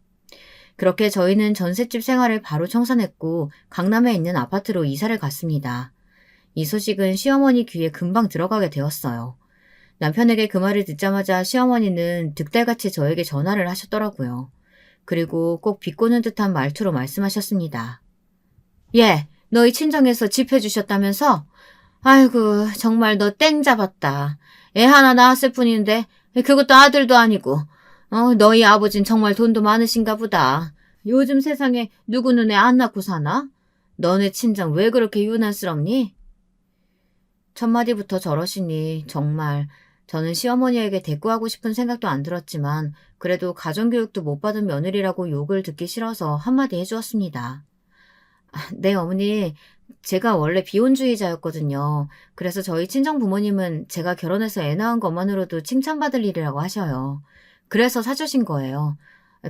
그렇게 저희는 전셋집 생활을 바로 청산했고 강남에 있는 아파트로 이사를 갔습니다. 이 소식은 시어머니 귀에 금방 들어가게 되었어요. 남편에게 그 말을 듣자마자 시어머니는 득달같이 저에게 전화를 하셨더라고요. 그리고 꼭 비꼬는 듯한 말투로 말씀하셨습니다. 예, 너희 친정에서 집 해주셨다면서? 아이고, 정말 너 땡 잡았다. 애 하나 낳았을 뿐인데 그것도 아들도 아니고. 너희 아버진 정말 돈도 많으신가 보다. 요즘 세상에 누구는 애 안 낳고 사나? 너네 친정 왜 그렇게 유난스럽니? 첫마디부터 저러시니 정말 저는 시어머니에게 대꾸하고 싶은 생각도 안 들었지만 그래도 가정교육도 못 받은 며느리라고 욕을 듣기 싫어서 한마디 해주었습니다. 네, 어머니. 제가 원래 비혼주의자였거든요. 그래서 저희 친정 부모님은 제가 결혼해서 애 낳은 것만으로도 칭찬받을 일이라고 하셔요. 그래서 사주신 거예요.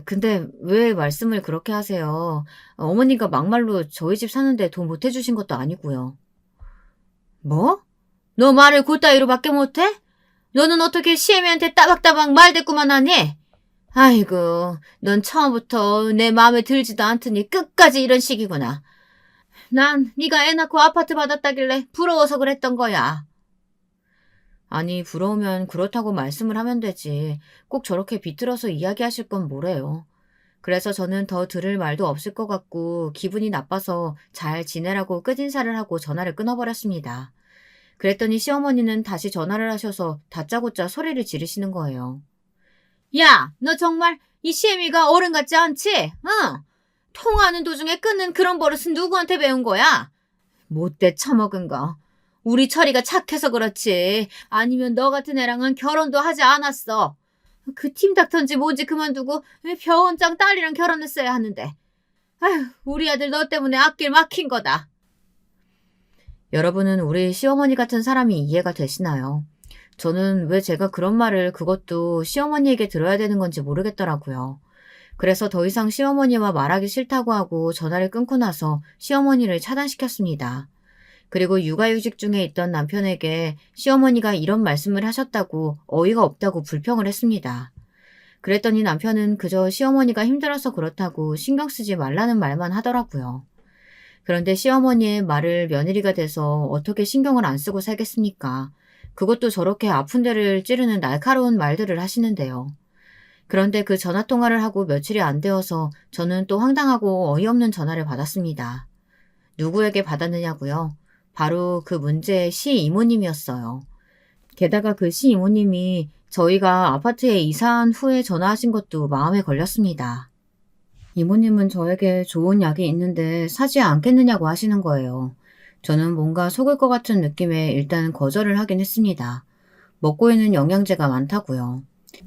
근데 왜 말씀을 그렇게 하세요? 어머니가 막말로 저희 집 사는데 돈 못 해주신 것도 아니고요. 뭐? 너 말을 그따위로밖에 못해? 너는 어떻게 시애미한테 따박따박 말대꾸만 하니? 아이고, 넌 처음부터 내 마음에 들지도 않더니 끝까지 이런 식이구나. 난 네가 애 낳고 아파트 받았다길래 부러워서 그랬던 거야. 아니, 부러우면 그렇다고 말씀을 하면 되지. 꼭 저렇게 비틀어서 이야기하실 건 뭐래요. 그래서 저는 더 들을 말도 없을 것 같고 기분이 나빠서 잘 지내라고 끝인사를 하고 전화를 끊어버렸습니다. 그랬더니 시어머니는 다시 전화를 하셔서 다짜고짜 소리를 지르시는 거예요. 야, 너 정말 이 시애미가 어른 같지 않지? 응? 통화하는 도중에 끊는 그런 버릇은 누구한테 배운 거야? 못돼 처먹은 거. 우리 철이가 착해서 그렇지. 아니면 너 같은 애랑은 결혼도 하지 않았어. 그 팀닥터인지 뭔지 그만두고 병원장 딸이랑 결혼했어야 하는데. 아휴, 우리 아들 너 때문에 앞길 막힌 거다. 여러분은 우리 시어머니 같은 사람이 이해가 되시나요? 저는 왜 제가 그런 말을 그것도 시어머니에게 들어야 되는 건지 모르겠더라고요. 그래서 더 이상 시어머니와 말하기 싫다고 하고 전화를 끊고 나서 시어머니를 차단시켰습니다. 그리고 육아휴직 중에 있던 남편에게 시어머니가 이런 말씀을 하셨다고 어이가 없다고 불평을 했습니다. 그랬더니 남편은 그저 시어머니가 힘들어서 그렇다고 신경 쓰지 말라는 말만 하더라고요. 그런데 시어머니의 말을 며느리가 돼서 어떻게 신경을 안 쓰고 살겠습니까? 그것도 저렇게 아픈 데를 찌르는 날카로운 말들을 하시는데요. 그런데 그 전화 통화를 하고 며칠이 안 되어서 저는 또 황당하고 어이없는 전화를 받았습니다. 누구에게 받았느냐고요? 바로 그 문제의 시 이모님이었어요. 게다가 그 시 이모님이 저희가 아파트에 이사한 후에 전화하신 것도 마음에 걸렸습니다. 이모님은 저에게 좋은 약이 있는데 사지 않겠느냐고 하시는 거예요. 저는 뭔가 속을 것 같은 느낌에 일단 거절을 하긴 했습니다. 먹고 있는 영양제가 많다고요.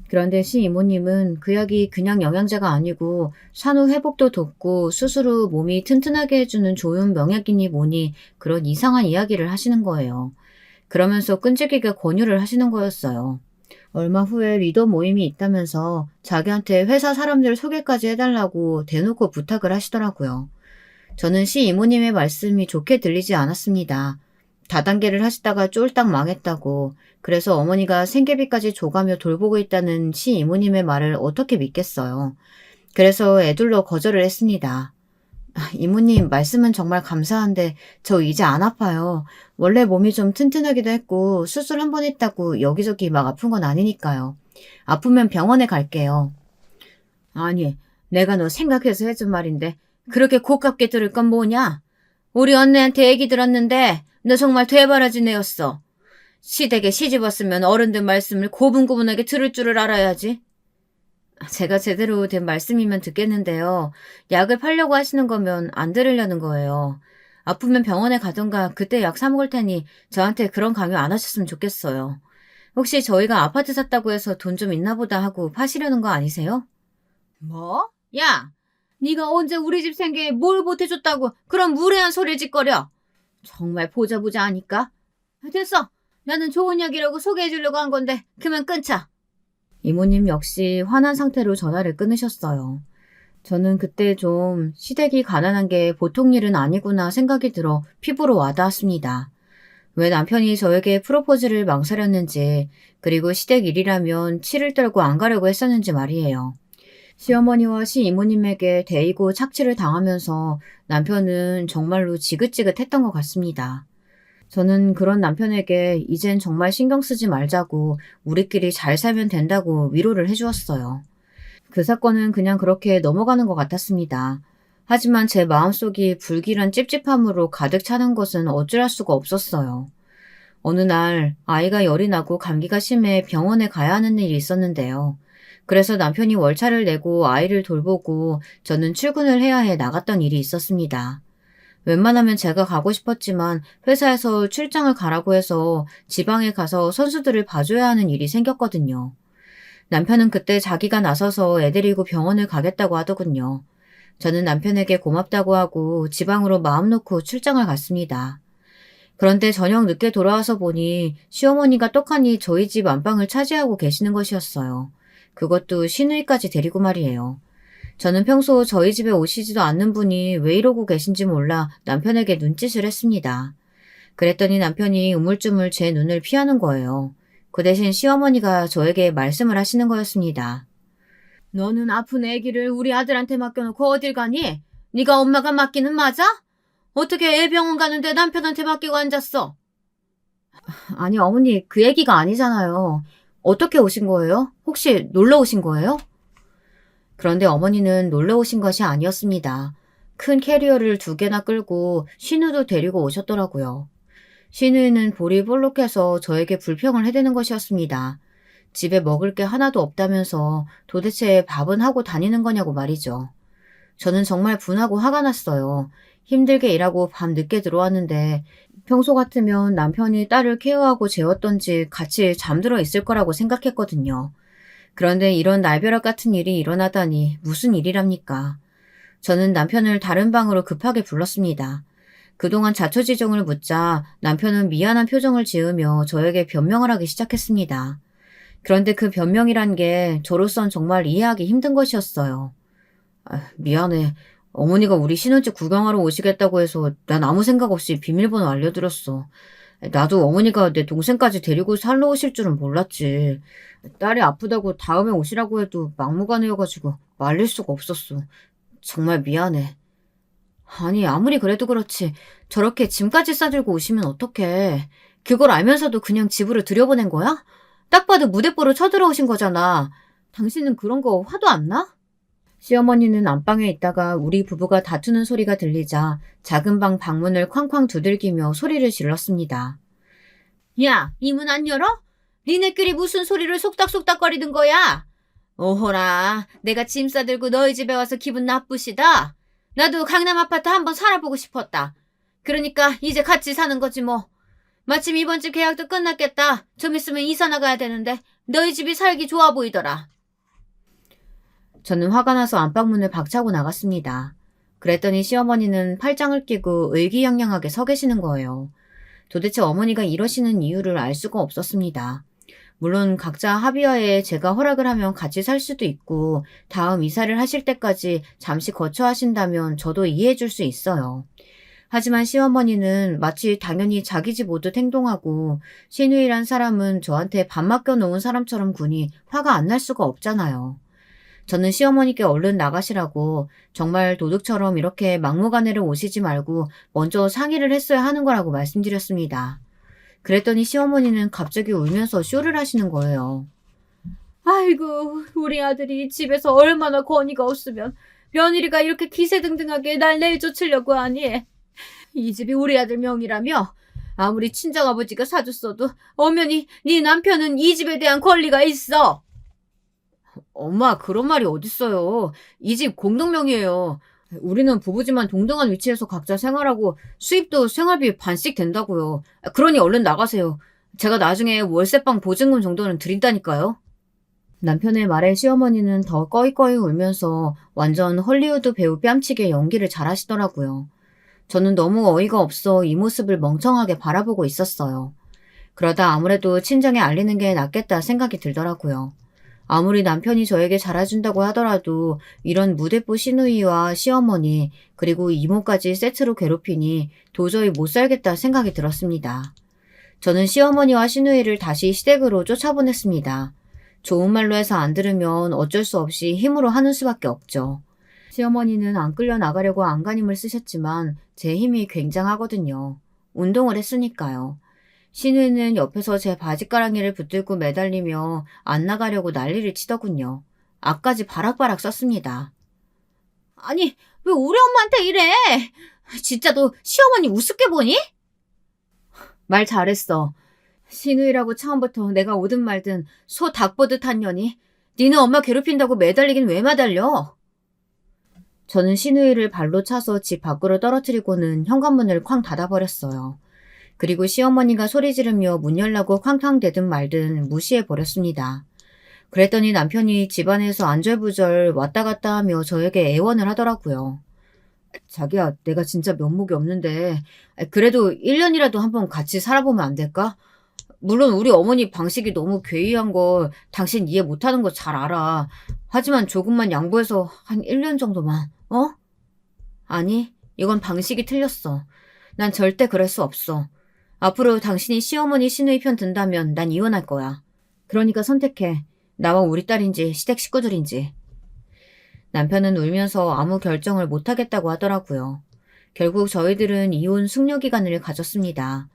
그런데 시 이모님은 그 약이 그냥 영양제가 아니고 산후 회복도 돕고 스스로 몸이 튼튼하게 해주는 좋은 명약이니 뭐니 그런 이상한 이야기를 하시는 거예요. 그러면서 끈질기게 권유를 하시는 거였어요. 얼마 후에 리더 모임이 있다면서 자기한테 회사 사람들 소개까지 해달라고 대놓고 부탁을 하시더라고요. 저는 시 이모님의 말씀이 좋게 들리지 않았습니다. 다단계를 하시다가 쫄딱 망했다고, 그래서 어머니가 생계비까지 줘가며 돌보고 있다는 시 이모님의 말을 어떻게 믿겠어요. 그래서 애둘러 거절을 했습니다. 이모님 말씀은 정말 감사한데 저 이제 안 아파요. 원래 몸이 좀 튼튼하기도 했고 수술 한 번 했다고 여기저기 막 아픈 건 아니니까요. 아프면 병원에 갈게요. 아니, 내가 너 생각해서 해준 말인데 그렇게 고깝게 들을 건 뭐냐? 우리 언니한테 얘기 들었는데 너 정말 되바라진 애였어. 시댁에 시집왔으면 어른들 말씀을 고분고분하게 들을 줄을 알아야지. 제가 제대로 된 말씀이면 듣겠는데요. 약을 팔려고 하시는 거면 안 들으려는 거예요. 아프면 병원에 가던가 그때 약 사 먹을 테니 저한테 그런 강요 안 하셨으면 좋겠어요. 혹시 저희가 아파트 샀다고 해서 돈 좀 있나 보다 하고 파시려는 거 아니세요? 뭐? 야! 네가 언제 우리 집 생계에 뭘 보태줬다고 그런 무례한 소리를 짓거려? 정말 보자 하니까? 됐어. 나는 좋은 약이라고 소개해주려고 한 건데 그만 끊자. 이모님 역시 화난 상태로 전화를 끊으셨어요. 저는 그때 좀 시댁이 가난한 게 보통 일은 아니구나 생각이 들어 피부로 와닿았습니다. 왜 남편이 저에게 프로포즈를 망설였는지, 그리고 시댁 일이라면 치를 떨고 안 가려고 했었는지 말이에요. 시어머니와 시이모님에게 대이고 착취를 당하면서 남편은 정말로 지긋지긋했던 것 같습니다. 저는 그런 남편에게 이젠 정말 신경 쓰지 말자고 우리끼리 잘 살면 된다고 위로를 해주었어요. 그 사건은 그냥 그렇게 넘어가는 것 같았습니다. 하지만 제 마음속이 불길한 찝찝함으로 가득 차는 것은 어찌할 수가 없었어요. 어느 날 아이가 열이 나고 감기가 심해 병원에 가야 하는 일이 있었는데요. 그래서 남편이 월차를 내고 아이를 돌보고 저는 출근을 해야 해 나갔던 일이 있었습니다. 웬만하면 제가 가고 싶었지만 회사에서 출장을 가라고 해서 지방에 가서 선수들을 봐줘야 하는 일이 생겼거든요. 남편은 그때 자기가 나서서 애 데리고 병원을 가겠다고 하더군요. 저는 남편에게 고맙다고 하고 지방으로 마음 놓고 출장을 갔습니다. 그런데 저녁 늦게 돌아와서 보니 시어머니가 떡하니 저희 집 안방을 차지하고 계시는 것이었어요. 그것도 시누이까지 데리고 말이에요. 저는 평소 저희 집에 오시지도 않는 분이 왜 이러고 계신지 몰라 남편에게 눈짓을 했습니다. 그랬더니 남편이 우물쭈물 제 눈을 피하는 거예요. 그 대신 시어머니가 저에게 말씀을 하시는 거였습니다. 너는 아픈 아기를 우리 아들한테 맡겨놓고 어딜 가니? 네가 엄마가 맡기는 맞아? 어떻게 애 병원 가는데 남편한테 맡기고 앉았어? 아니 어머니 그 얘기가 아니잖아요. 어떻게 오신 거예요? 혹시 놀러 오신 거예요? 그런데 어머니는 놀러 오신 것이 아니었습니다. 큰 캐리어를 2개나 끌고 신우도 데리고 오셨더라고요. 신우이는 볼이 볼록해서 저에게 불평을 해대는 것이었습니다. 집에 먹을 게 하나도 없다면서 도대체 밥은 하고 다니는 거냐고 말이죠. 저는 정말 분하고 화가 났어요. 힘들게 일하고 밤 늦게 들어왔는데 평소 같으면 남편이 딸을 케어하고 재웠던지 같이 잠들어 있을 거라고 생각했거든요. 그런데 이런 날벼락 같은 일이 일어나다니 무슨 일이랍니까? 저는 남편을 다른 방으로 급하게 불렀습니다. 그동안 자초지종을 묻자 남편은 미안한 표정을 지으며 저에게 변명을 하기 시작했습니다. 그런데 그 변명이란 게 저로선 정말 이해하기 힘든 것이었어요. 미안해. 어머니가 우리 신혼집 구경하러 오시겠다고 해서 난 아무 생각 없이 비밀번호 알려드렸어. 나도 어머니가 내 동생까지 데리고 살러 오실 줄은 몰랐지. 딸이 아프다고 다음에 오시라고 해도 막무가내여가지고 말릴 수가 없었어. 정말 미안해. 아니 아무리 그래도 그렇지 저렇게 짐까지 싸들고 오시면 어떡해. 그걸 알면서도 그냥 집으로 들여보낸 거야? 딱 봐도 무대뽀로 쳐들어오신 거잖아. 당신은 그런 거 화도 안 나? 시어머니는 안방에 있다가 우리 부부가 다투는 소리가 들리자 작은 방 방문을 쾅쾅 두들기며 소리를 질렀습니다. 야, 이 문 안 열어? 니네끼리 무슨 소리를 속닥속닥거리는 거야? 오호라, 내가 짐 싸들고 너희 집에 와서 기분 나쁘시다? 나도 강남 아파트 한번 살아보고 싶었다. 그러니까 이제 같이 사는 거지 뭐. 마침 이번 집 계약도 끝났겠다. 좀 있으면 이사 나가야 되는데 너희 집이 살기 좋아 보이더라. 저는 화가 나서 안방문을 박차고 나갔습니다. 그랬더니 시어머니는 팔짱을 끼고 의기양양하게 서 계시는 거예요. 도대체 어머니가 이러시는 이유를 알 수가 없었습니다. 물론 각자 합의하에 제가 허락을 하면 같이 살 수도 있고 다음 이사를 하실 때까지 잠시 거처하신다면 저도 이해해 줄 수 있어요. 하지만 시어머니는 마치 당연히 자기 집 오듯 행동하고 신우이란 사람은 저한테 밥 맡겨놓은 사람처럼 구니 화가 안 날 수가 없잖아요. 저는 시어머니께 얼른 나가시라고 정말 도둑처럼 이렇게 막무가내로 오시지 말고 먼저 상의를 했어야 하는 거라고 말씀드렸습니다. 그랬더니 시어머니는 갑자기 울면서 쇼를 하시는 거예요. 아이고, 우리 아들이 집에서 얼마나 권위가 없으면 며느리가 이렇게 기세등등하게 날 내쫓으려고 하니. 이 집이 우리 아들 명의라며 아무리 친정아버지가 사줬어도 엄연히 네 남편은 이 집에 대한 권리가 있어. 엄마, 그런 말이 어딨어요. 이 집 공동명의예요. 우리는 부부지만 동등한 위치에서 각자 생활하고 수입도 생활비 반씩 된다고요. 그러니 얼른 나가세요. 제가 나중에 월세방 보증금 정도는 드린다니까요. 남편의 말에 시어머니는 더 꺼이꺼이 울면서 완전 헐리우드 배우 뺨치게 연기를 잘하시더라고요. 저는 너무 어이가 없어 이 모습을 멍청하게 바라보고 있었어요. 그러다 아무래도 친정에 알리는 게 낫겠다 생각이 들더라고요. 아무리 남편이 저에게 잘해준다고 하더라도 이런 무대뽀 시누이와 시어머니 그리고 이모까지 세트로 괴롭히니 도저히 못 살겠다 생각이 들었습니다. 저는 시어머니와 시누이를 다시 시댁으로 쫓아보냈습니다. 좋은 말로 해서 안 들으면 어쩔 수 없이 힘으로 하는 수밖에 없죠. 시어머니는 안 끌려 나가려고 안간힘을 쓰셨지만 제 힘이 굉장하거든요. 운동을 했으니까요. 시누이는 옆에서 제 바지가랑이를 붙들고 매달리며 안 나가려고 난리를 치더군요. 앞까지 바락바락 썼습니다. 아니, 왜 우리 엄마한테 이래? 진짜 너 시어머니 우습게 보니? 말 잘했어. 시누이라고 처음부터 내가 오든 말든 소 닭 보듯 한 년이 니는 엄마 괴롭힌다고 매달리긴 왜 매달려? 저는 시누이를 발로 차서 집 밖으로 떨어뜨리고는 현관문을 쾅 닫아버렸어요. 그리고 시어머니가 소리 지르며 문 열라고 쾅쾅대든 말든 무시해버렸습니다. 그랬더니 남편이 집안에서 안절부절 왔다 갔다 하며 저에게 애원을 하더라고요. 자기야, 내가 진짜 면목이 없는데 그래도 1년이라도 한번 같이 살아보면 안 될까? 물론 우리 어머니 방식이 너무 괴이한 거 당신 이해 못하는 거 잘 알아. 하지만 조금만 양보해서 한 1년 정도만, 어? 아니, 이건 방식이 틀렸어. 난 절대 그럴 수 없어. 앞으로 당신이 시어머니 시누이 편 든다면 난 이혼할 거야. 그러니까 선택해. 나와 우리 딸인지 시댁 식구들인지. 남편은 울면서 아무 결정을 못하겠다고 하더라고요. 결국 저희들은 이혼 숙려 기간을 가졌습니다.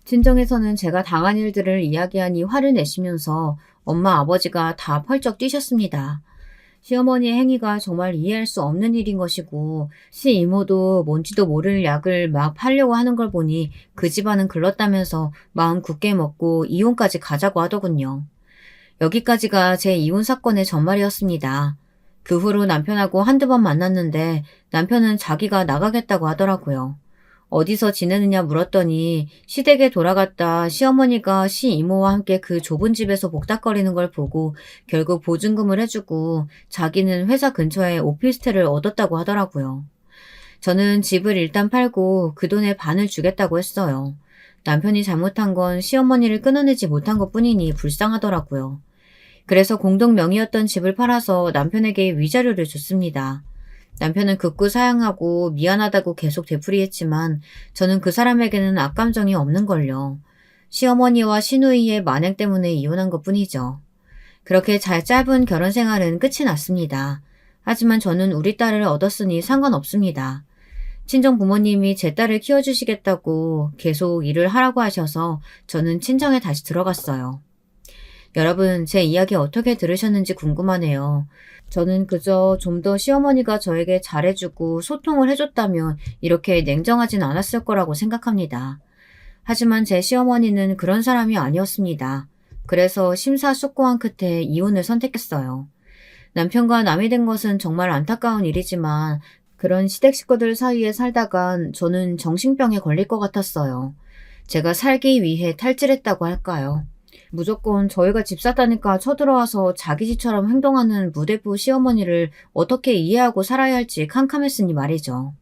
친정에서는 제가 당한 일들을 이야기하니 화를 내시면서 엄마 아버지가 다 펄쩍 뛰셨습니다. 시어머니의 행위가 정말 이해할 수 없는 일인 것이고 시이모도 뭔지도 모를 약을 막 팔려고 하는 걸 보니 그 집안은 글렀다면서 마음 굳게 먹고 이혼까지 가자고 하더군요. 여기까지가 제 이혼 사건의 전말이었습니다. 그 후로 남편하고 한두 번 만났는데 남편은 자기가 나가겠다고 하더라고요. 어디서 지내느냐 물었더니 시댁에 돌아갔다 시어머니가 시이모와 함께 그 좁은 집에서 복닥거리는 걸 보고 결국 보증금을 해주고 자기는 회사 근처에 오피스텔을 얻었다고 하더라고요. 저는 집을 일단 팔고 그 돈의 반을 주겠다고 했어요. 남편이 잘못한 건 시어머니를 끊어내지 못한 것뿐이니 불쌍하더라고요. 그래서 공동 명의였던 집을 팔아서 남편에게 위자료를 줬습니다. 남편은 극구 사양하고 미안하다고 계속 되풀이했지만 저는 그 사람에게는 악감정이 없는걸요. 시어머니와 시누이의 만행 때문에 이혼한 것뿐이죠. 그렇게 잘 짧은 결혼 생활은 끝이 났습니다. 하지만 저는 우리 딸을 얻었으니 상관없습니다. 친정 부모님이 제 딸을 키워주시겠다고 계속 일을 하라고 하셔서 저는 친정에 다시 들어갔어요. 여러분, 제 이야기 어떻게 들으셨는지 궁금하네요. 저는 그저 좀 더 시어머니가 저에게 잘해주고 소통을 해줬다면 이렇게 냉정하진 않았을 거라고 생각합니다. 하지만 제 시어머니는 그런 사람이 아니었습니다. 그래서 심사숙고한 끝에 이혼을 선택했어요. 남편과 남이 된 것은 정말 안타까운 일이지만 그런 시댁 식구들 사이에 살다간 저는 정신병에 걸릴 것 같았어요. 제가 살기 위해 탈질했다고 할까요? 무조건 저희가 집 샀다니까 쳐들어와서 자기 집처럼 행동하는 무대부 시어머니를 어떻게 이해하고 살아야 할지 캄캄했으니 말이죠.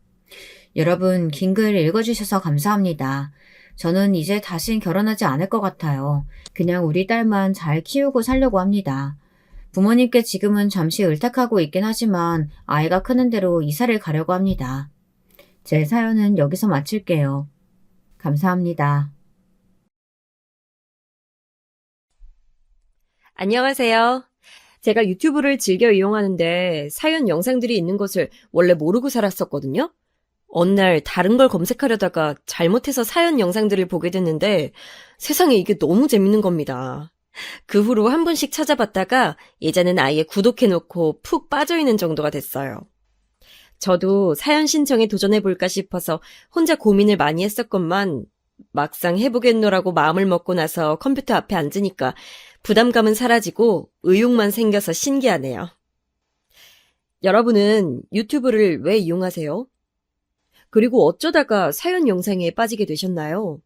여러분, 긴 글 읽어주셔서 감사합니다. 저는 이제 다신 결혼하지 않을 것 같아요. 그냥 우리 딸만 잘 키우고 살려고 합니다. 부모님께 지금은 잠시 의탁하고 있긴 하지만 아이가 크는 대로 이사를 가려고 합니다. 제 사연은 여기서 마칠게요. 감사합니다. 안녕하세요. 제가 유튜브를 즐겨 이용하는데 사연 영상들이 있는 것을 원래 모르고 살았었거든요. 어느 날 다른 걸 검색하려다가 잘못해서 사연 영상들을 보게 됐는데 세상에 이게 너무 재밌는 겁니다. 그 후로 한 번씩 찾아봤다가 이제는 아예 구독해놓고 푹 빠져있는 정도가 됐어요. 저도 사연 신청에 도전해볼까 싶어서 혼자 고민을 많이 했었건만 막상 해보겠노라고 마음을 먹고 나서 컴퓨터 앞에 앉으니까 부담감은 사라지고 의욕만 생겨서 신기하네요. 여러분은 유튜브를 왜 이용하세요? 그리고 어쩌다가 사연 영상에 빠지게 되셨나요?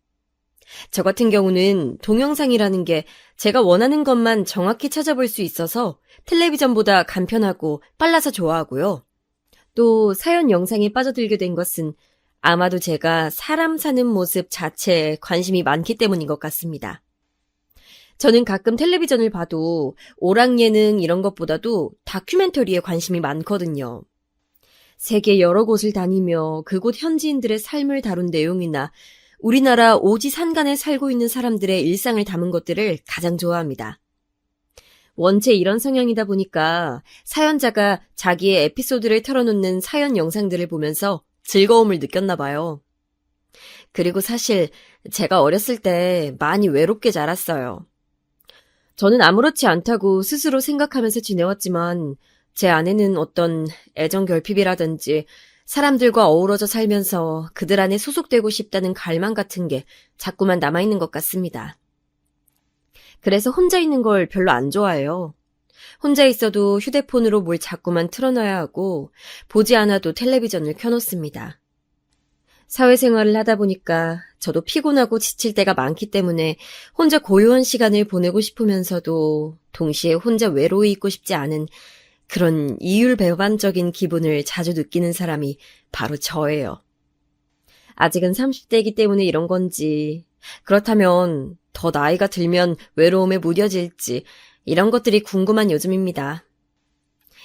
저 같은 경우는 동영상이라는 게 제가 원하는 것만 정확히 찾아볼 수 있어서 텔레비전보다 간편하고 빨라서 좋아하고요. 또 사연 영상에 빠져들게 된 것은 아마도 제가 사람 사는 모습 자체에 관심이 많기 때문인 것 같습니다. 저는 가끔 텔레비전을 봐도 오락예능 이런 것보다도 다큐멘터리에 관심이 많거든요. 세계 여러 곳을 다니며 그곳 현지인들의 삶을 다룬 내용이나 우리나라 오지산간에 살고 있는 사람들의 일상을 담은 것들을 가장 좋아합니다. 원체 이런 성향이다 보니까 사연자가 자기의 에피소드를 털어놓는 사연 영상들을 보면서 즐거움을 느꼈나 봐요. 그리고 사실 제가 어렸을 때 많이 외롭게 자랐어요. 저는 아무렇지 않다고 스스로 생각하면서 지내왔지만 제 안에는 어떤 애정 결핍이라든지 사람들과 어우러져 살면서 그들 안에 소속되고 싶다는 갈망 같은 게 자꾸만 남아있는 것 같습니다. 그래서 혼자 있는 걸 별로 안 좋아해요. 혼자 있어도 휴대폰으로 뭘 자꾸만 틀어놔야 하고 보지 않아도 텔레비전을 켜놓습니다. 사회생활을 하다 보니까 저도 피곤하고 지칠 때가 많기 때문에 혼자 고요한 시간을 보내고 싶으면서도 동시에 혼자 외로이 있고 싶지 않은 그런 이율배반적인 기분을 자주 느끼는 사람이 바로 저예요. 아직은 30대이기 때문에 이런 건지, 그렇다면 더 나이가 들면 외로움에 무뎌질지 이런 것들이 궁금한 요즘입니다.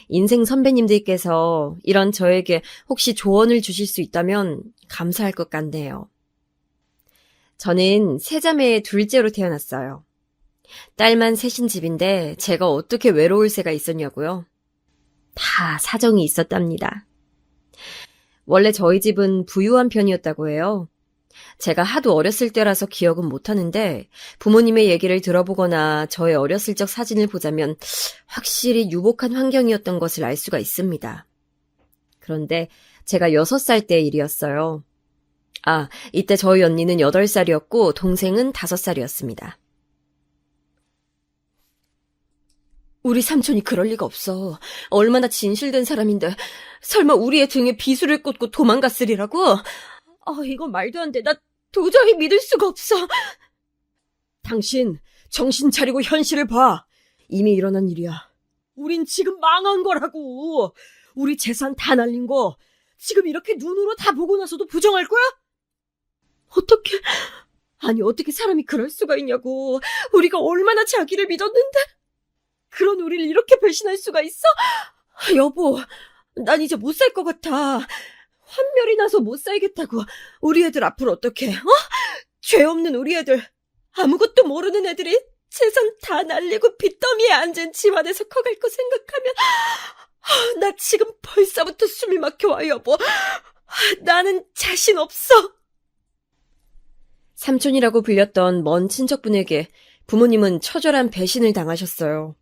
인생 선배님들께서 이런 저에게 혹시 조언을 주실 수 있다면 감사할 것 같네요. 저는 세 자매의 둘째로 태어났어요. 딸만 셋인 집인데 제가 어떻게 외로울 새가 있었냐고요? 다 사정이 있었답니다. 원래 저희 집은 부유한 편이었다고 해요. 제가 하도 어렸을 때라서 기억은 못하는데 부모님의 얘기를 들어보거나 저의 어렸을 적 사진을 보자면 확실히 유복한 환경이었던 것을 알 수가 있습니다. 그런데 제가 6살 때 일이었어요. 이때 저희 언니는 8살이었고 동생은 5살이었습니다. 우리 삼촌이 그럴 리가 없어. 얼마나 진실된 사람인데 설마 우리의 등에 비수를 꽂고 도망갔으리라고? 이건 말도 안 돼. 나 도저히 믿을 수가 없어. 당신 정신 차리고 현실을 봐. 이미 일어난 일이야. 우린 지금 망한 거라고. 우리 재산 다 날린 거 지금 이렇게 눈으로 다 보고 나서도 부정할 거야? 어떻게 사람이 그럴 수가 있냐고. 우리가 얼마나 자기를 믿었는데 그런 우리를 이렇게 배신할 수가 있어? 여보, 난 이제 못 살 것 같아. 환멸이 나서 못 살겠다고. 우리 애들 앞으로 어떡해? 죄 없는 우리 애들. 아무것도 모르는 애들이 재산 다 날리고 빚더미에 앉은 집안에서 커갈 거 생각하면 나 지금 벌써부터 숨이 막혀와, 여보. 나는 자신 없어. 삼촌이라고 불렸던 먼 친척분에게 부모님은 처절한 배신을 당하셨어요.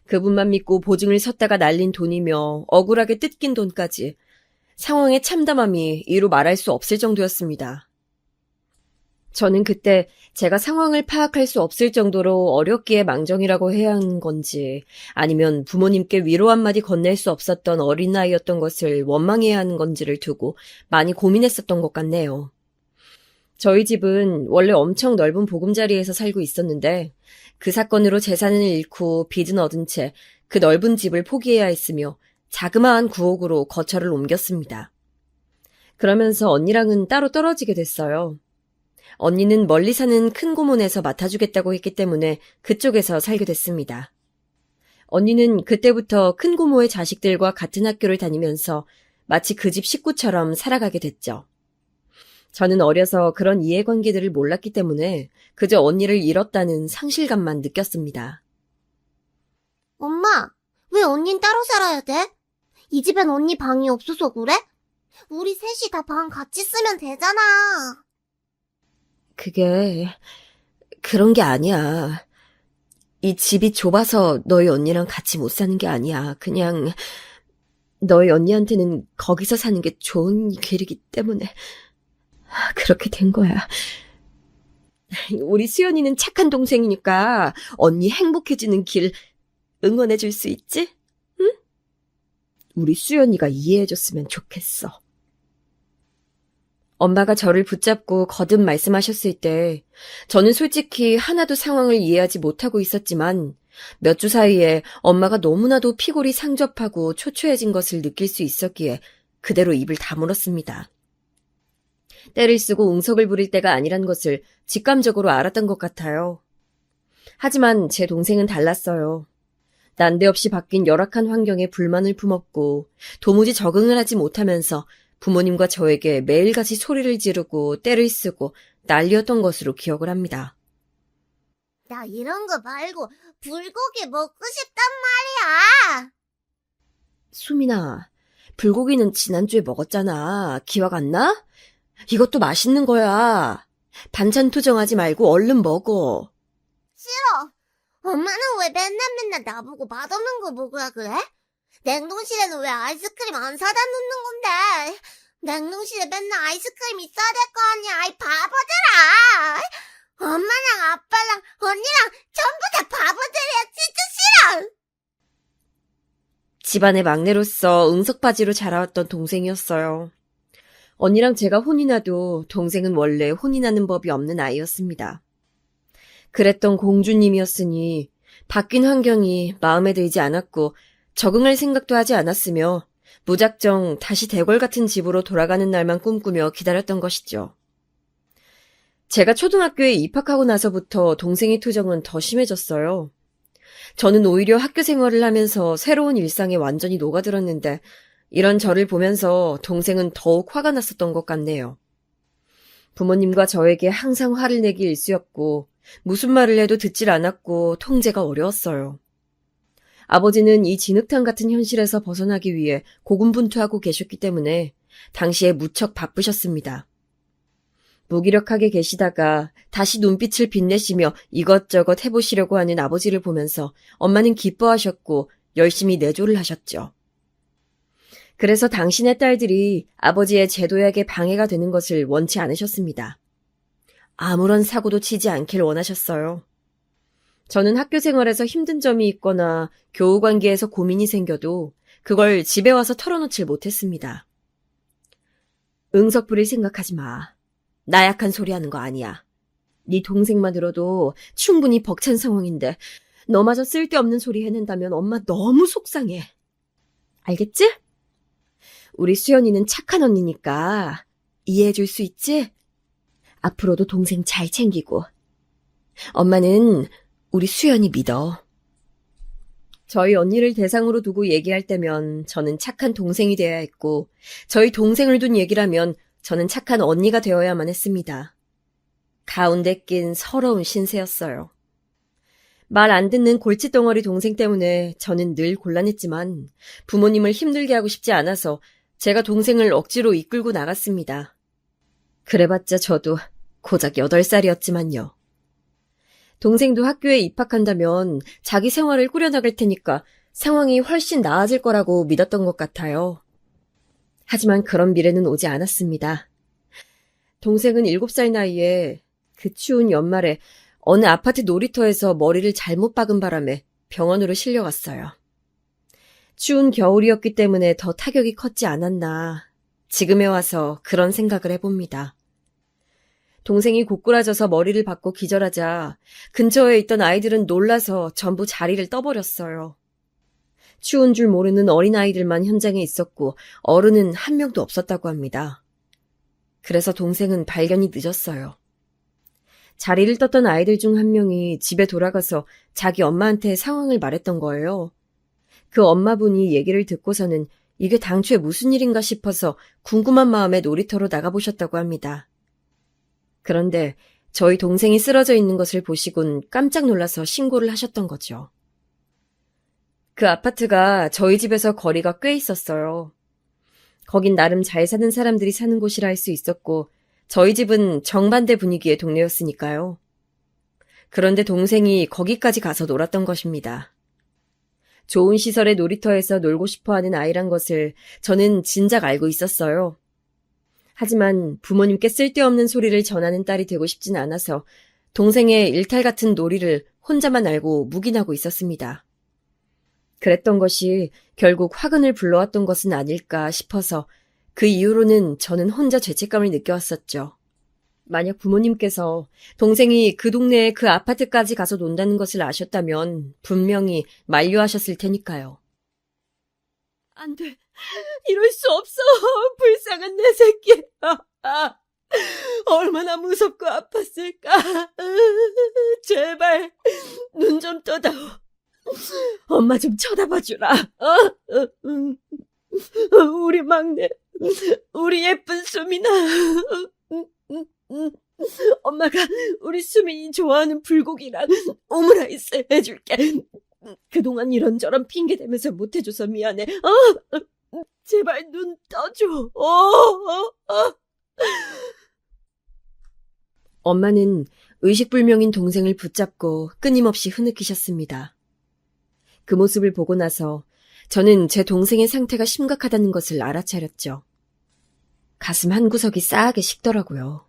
그분만 믿고 보증을 섰다가 날린 돈이며 억울하게 뜯긴 돈까지 상황의 참담함이 이루 말할 수 없을 정도였습니다. 저는 그때 제가 상황을 파악할 수 없을 정도로 어렵기에 망정이라고 해야 하는 건지 아니면 부모님께 위로 한마디 건넬 수 없었던 어린아이였던 것을 원망해야 하는 건지를 두고 많이 고민했었던 것 같네요. 저희 집은 원래 엄청 넓은 보금자리에서 살고 있었는데 그 사건으로 재산을 잃고 빚은 얻은 채 그 넓은 집을 포기해야 했으며 자그마한 구옥으로 거처를 옮겼습니다. 그러면서 언니랑은 따로 떨어지게 됐어요. 언니는 멀리 사는 큰 고모네에서 맡아주겠다고 했기 때문에 그쪽에서 살게 됐습니다. 언니는 그때부터 큰 고모의 자식들과 같은 학교를 다니면서 마치 그 집 식구처럼 살아가게 됐죠. 저는 어려서 그런 이해관계들을 몰랐기 때문에 그저 언니를 잃었다는 상실감만 느꼈습니다. 엄마, 왜 언닌 따로 살아야 돼? 이 집엔 언니 방이 없어서 그래? 우리 셋이 다 방 같이 쓰면 되잖아. 그게 그런 게 아니야. 이 집이 좁아서 너희 언니랑 같이 못 사는 게 아니야. 그냥 너희 언니한테는 거기서 사는 게 좋은 길이기 때문에 그렇게 된 거야. 우리 수연이는 착한 동생이니까 언니 행복해지는 길 응원해 줄 수 있지? 응? 우리 수연이가 이해해줬으면 좋겠어. 엄마가 저를 붙잡고 거듭 말씀하셨을 때 저는 솔직히 하나도 상황을 이해하지 못하고 있었지만 몇 주 사이에 엄마가 너무나도 피골이 상접하고 초췌해진 것을 느낄 수 있었기에 그대로 입을 다물었습니다. 때를 쓰고 응석을 부릴 때가 아니란 것을 직감적으로 알았던 것 같아요. 하지만 제 동생은 달랐어요. 난데없이 바뀐 열악한 환경에 불만을 품었고 도무지 적응을 하지 못하면서 부모님과 저에게 매일같이 소리를 지르고 때를 쓰고 난리였던 것으로 기억을 합니다. 나 이런 거 말고 불고기 먹고 싶단 말이야. 수민아, 불고기는 지난주에 먹었잖아. 기억 안 나? 이것도 맛있는 거야. 반찬 투정하지 말고 얼른 먹어. 싫어. 엄마는 왜 맨날 나보고 맛없는 거 먹으라 그래? 냉동실에는 왜 아이스크림 안 사다 놓는 건데? 냉동실에 맨날 아이스크림 있어야 될 거 아니야, 이 바보들아! 엄마랑 아빠랑 언니랑 전부 다 바보들이야, 진짜 싫어! 집안의 막내로서 응석바지로 자라왔던 동생이었어요. 언니랑 제가 혼이 나도 동생은 원래 혼이 나는 법이 없는 아이였습니다. 그랬던 공주님이었으니 바뀐 환경이 마음에 들지 않았고 적응할 생각도 하지 않았으며 무작정 다시 대궐 같은 집으로 돌아가는 날만 꿈꾸며 기다렸던 것이죠. 제가 초등학교에 입학하고 나서부터 동생의 투정은 더 심해졌어요. 저는 오히려 학교 생활을 하면서 새로운 일상에 완전히 녹아들었는데 이런 저를 보면서 동생은 더욱 화가 났었던 것 같네요. 부모님과 저에게 항상 화를 내기 일쑤였고 무슨 말을 해도 듣질 않았고 통제가 어려웠어요. 아버지는 이 진흙탕 같은 현실에서 벗어나기 위해 고군분투하고 계셨기 때문에 당시에 무척 바쁘셨습니다. 무기력하게 계시다가 다시 눈빛을 빛내시며 이것저것 해보시려고 하는 아버지를 보면서 엄마는 기뻐하셨고 열심히 내조를 하셨죠. 그래서 당신의 딸들이 아버지의 제도약에 방해가 되는 것을 원치 않으셨습니다. 아무런 사고도 치지 않길 원하셨어요. 저는 학교 생활에서 힘든 점이 있거나 교우 관계에서 고민이 생겨도 그걸 집에 와서 털어놓질 못했습니다. 응석부릴 생각하지 마. 나약한 소리 하는 거 아니야. 네 동생만으로도 충분히 벅찬 상황인데 너마저 쓸데없는 소리 해낸다면 엄마 너무 속상해. 알겠지? 우리 수연이는 착한 언니니까 이해해줄 수 있지? 앞으로도 동생 잘 챙기고. 엄마는 우리 수연이 믿어. 저희 언니를 대상으로 두고 얘기할 때면 저는 착한 동생이 되어야 했고 저희 동생을 둔 얘기라면 저는 착한 언니가 되어야만 했습니다. 가운데 낀 서러운 신세였어요. 말 안 듣는 골칫덩어리 동생 때문에 저는 늘 곤란했지만 부모님을 힘들게 하고 싶지 않아서 제가 동생을 억지로 이끌고 나갔습니다. 그래봤자 저도 고작 8살이었지만요. 동생도 학교에 입학한다면 자기 생활을 꾸려나갈 테니까 상황이 훨씬 나아질 거라고 믿었던 것 같아요. 하지만 그런 미래는 오지 않았습니다. 동생은 7살 나이에 그 추운 연말에 어느 아파트 놀이터에서 머리를 잘못 박은 바람에 병원으로 실려갔어요. 추운 겨울이었기 때문에 더 타격이 컸지 않았나. 지금에 와서 그런 생각을 해봅니다. 동생이 고꾸라져서 머리를 박고 기절하자 근처에 있던 아이들은 놀라서 전부 자리를 떠버렸어요. 추운 줄 모르는 어린아이들만 현장에 있었고 어른은 한 명도 없었다고 합니다. 그래서 동생은 발견이 늦었어요. 자리를 떴던 아이들 중 한 명이 집에 돌아가서 자기 엄마한테 상황을 말했던 거예요. 그 엄마분이 얘기를 듣고서는 이게 당초에 무슨 일인가 싶어서 궁금한 마음에 놀이터로 나가보셨다고 합니다. 그런데 저희 동생이 쓰러져 있는 것을 보시곤 깜짝 놀라서 신고를 하셨던 거죠. 그 아파트가 저희 집에서 거리가 꽤 있었어요. 거긴 나름 잘 사는 사람들이 사는 곳이라 할 수 있었고 저희 집은 정반대 분위기의 동네였으니까요. 그런데 동생이 거기까지 가서 놀았던 것입니다. 좋은 시설의 놀이터에서 놀고 싶어하는 아이란 것을 저는 진작 알고 있었어요. 하지만 부모님께 쓸데없는 소리를 전하는 딸이 되고 싶진 않아서 동생의 일탈 같은 놀이를 혼자만 알고 묵인하고 있었습니다. 그랬던 것이 결국 화근을 불러왔던 것은 아닐까 싶어서 그 이후로는 저는 혼자 죄책감을 느껴왔었죠. 만약 부모님께서 동생이 그 동네에 그 아파트까지 가서 논다는 것을 아셨다면 분명히 만류하셨을 테니까요. 안 돼. 이럴 수 없어. 불쌍한 내 새끼. 얼마나 무섭고 아팠을까. 제발 눈 좀 떠다오. 엄마 좀 쳐다봐주라. 우리 막내, 우리 예쁜 수민아. 엄마가 우리 수민이 좋아하는 불고기랑 오므라이스 해줄게. 그동안 이런저런 핑계 대면서 못해줘서 미안해. 제발 눈 떠줘. 엄마는 의식불명인 동생을 붙잡고 끊임없이 흐느끼셨습니다. 그 모습을 보고 나서 저는 제 동생의 상태가 심각하다는 것을 알아차렸죠. 가슴 한구석이 싸하게 식더라고요.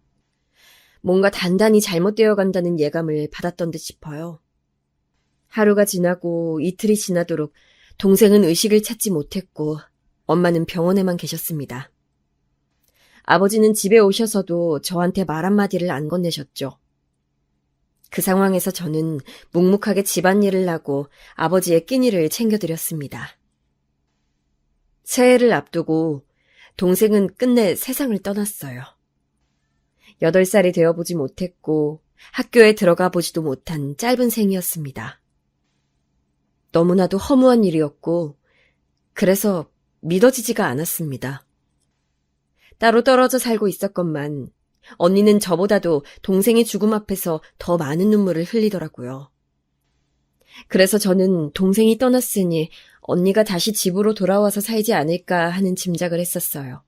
뭔가 단단히 잘못되어 간다는 예감을 받았던 듯 싶어요. 하루가 지나고 이틀이 지나도록 동생은 의식을 찾지 못했고 엄마는 병원에만 계셨습니다. 아버지는 집에 오셔서도 저한테 말 한마디를 안 건네셨죠. 그 상황에서 저는 묵묵하게 집안일을 하고 아버지의 끼니를 챙겨드렸습니다. 새해를 앞두고 동생은 끝내 세상을 떠났어요. 8살이 되어보지 못했고 학교에 들어가 보지도 못한 짧은 생이었습니다. 너무나도 허무한 일이었고 그래서 믿어지지가 않았습니다. 따로 떨어져 살고 있었건만 언니는 저보다도 동생의 죽음 앞에서 더 많은 눈물을 흘리더라고요. 그래서 저는 동생이 떠났으니 언니가 다시 집으로 돌아와서 살지 않을까 하는 짐작을 했었어요.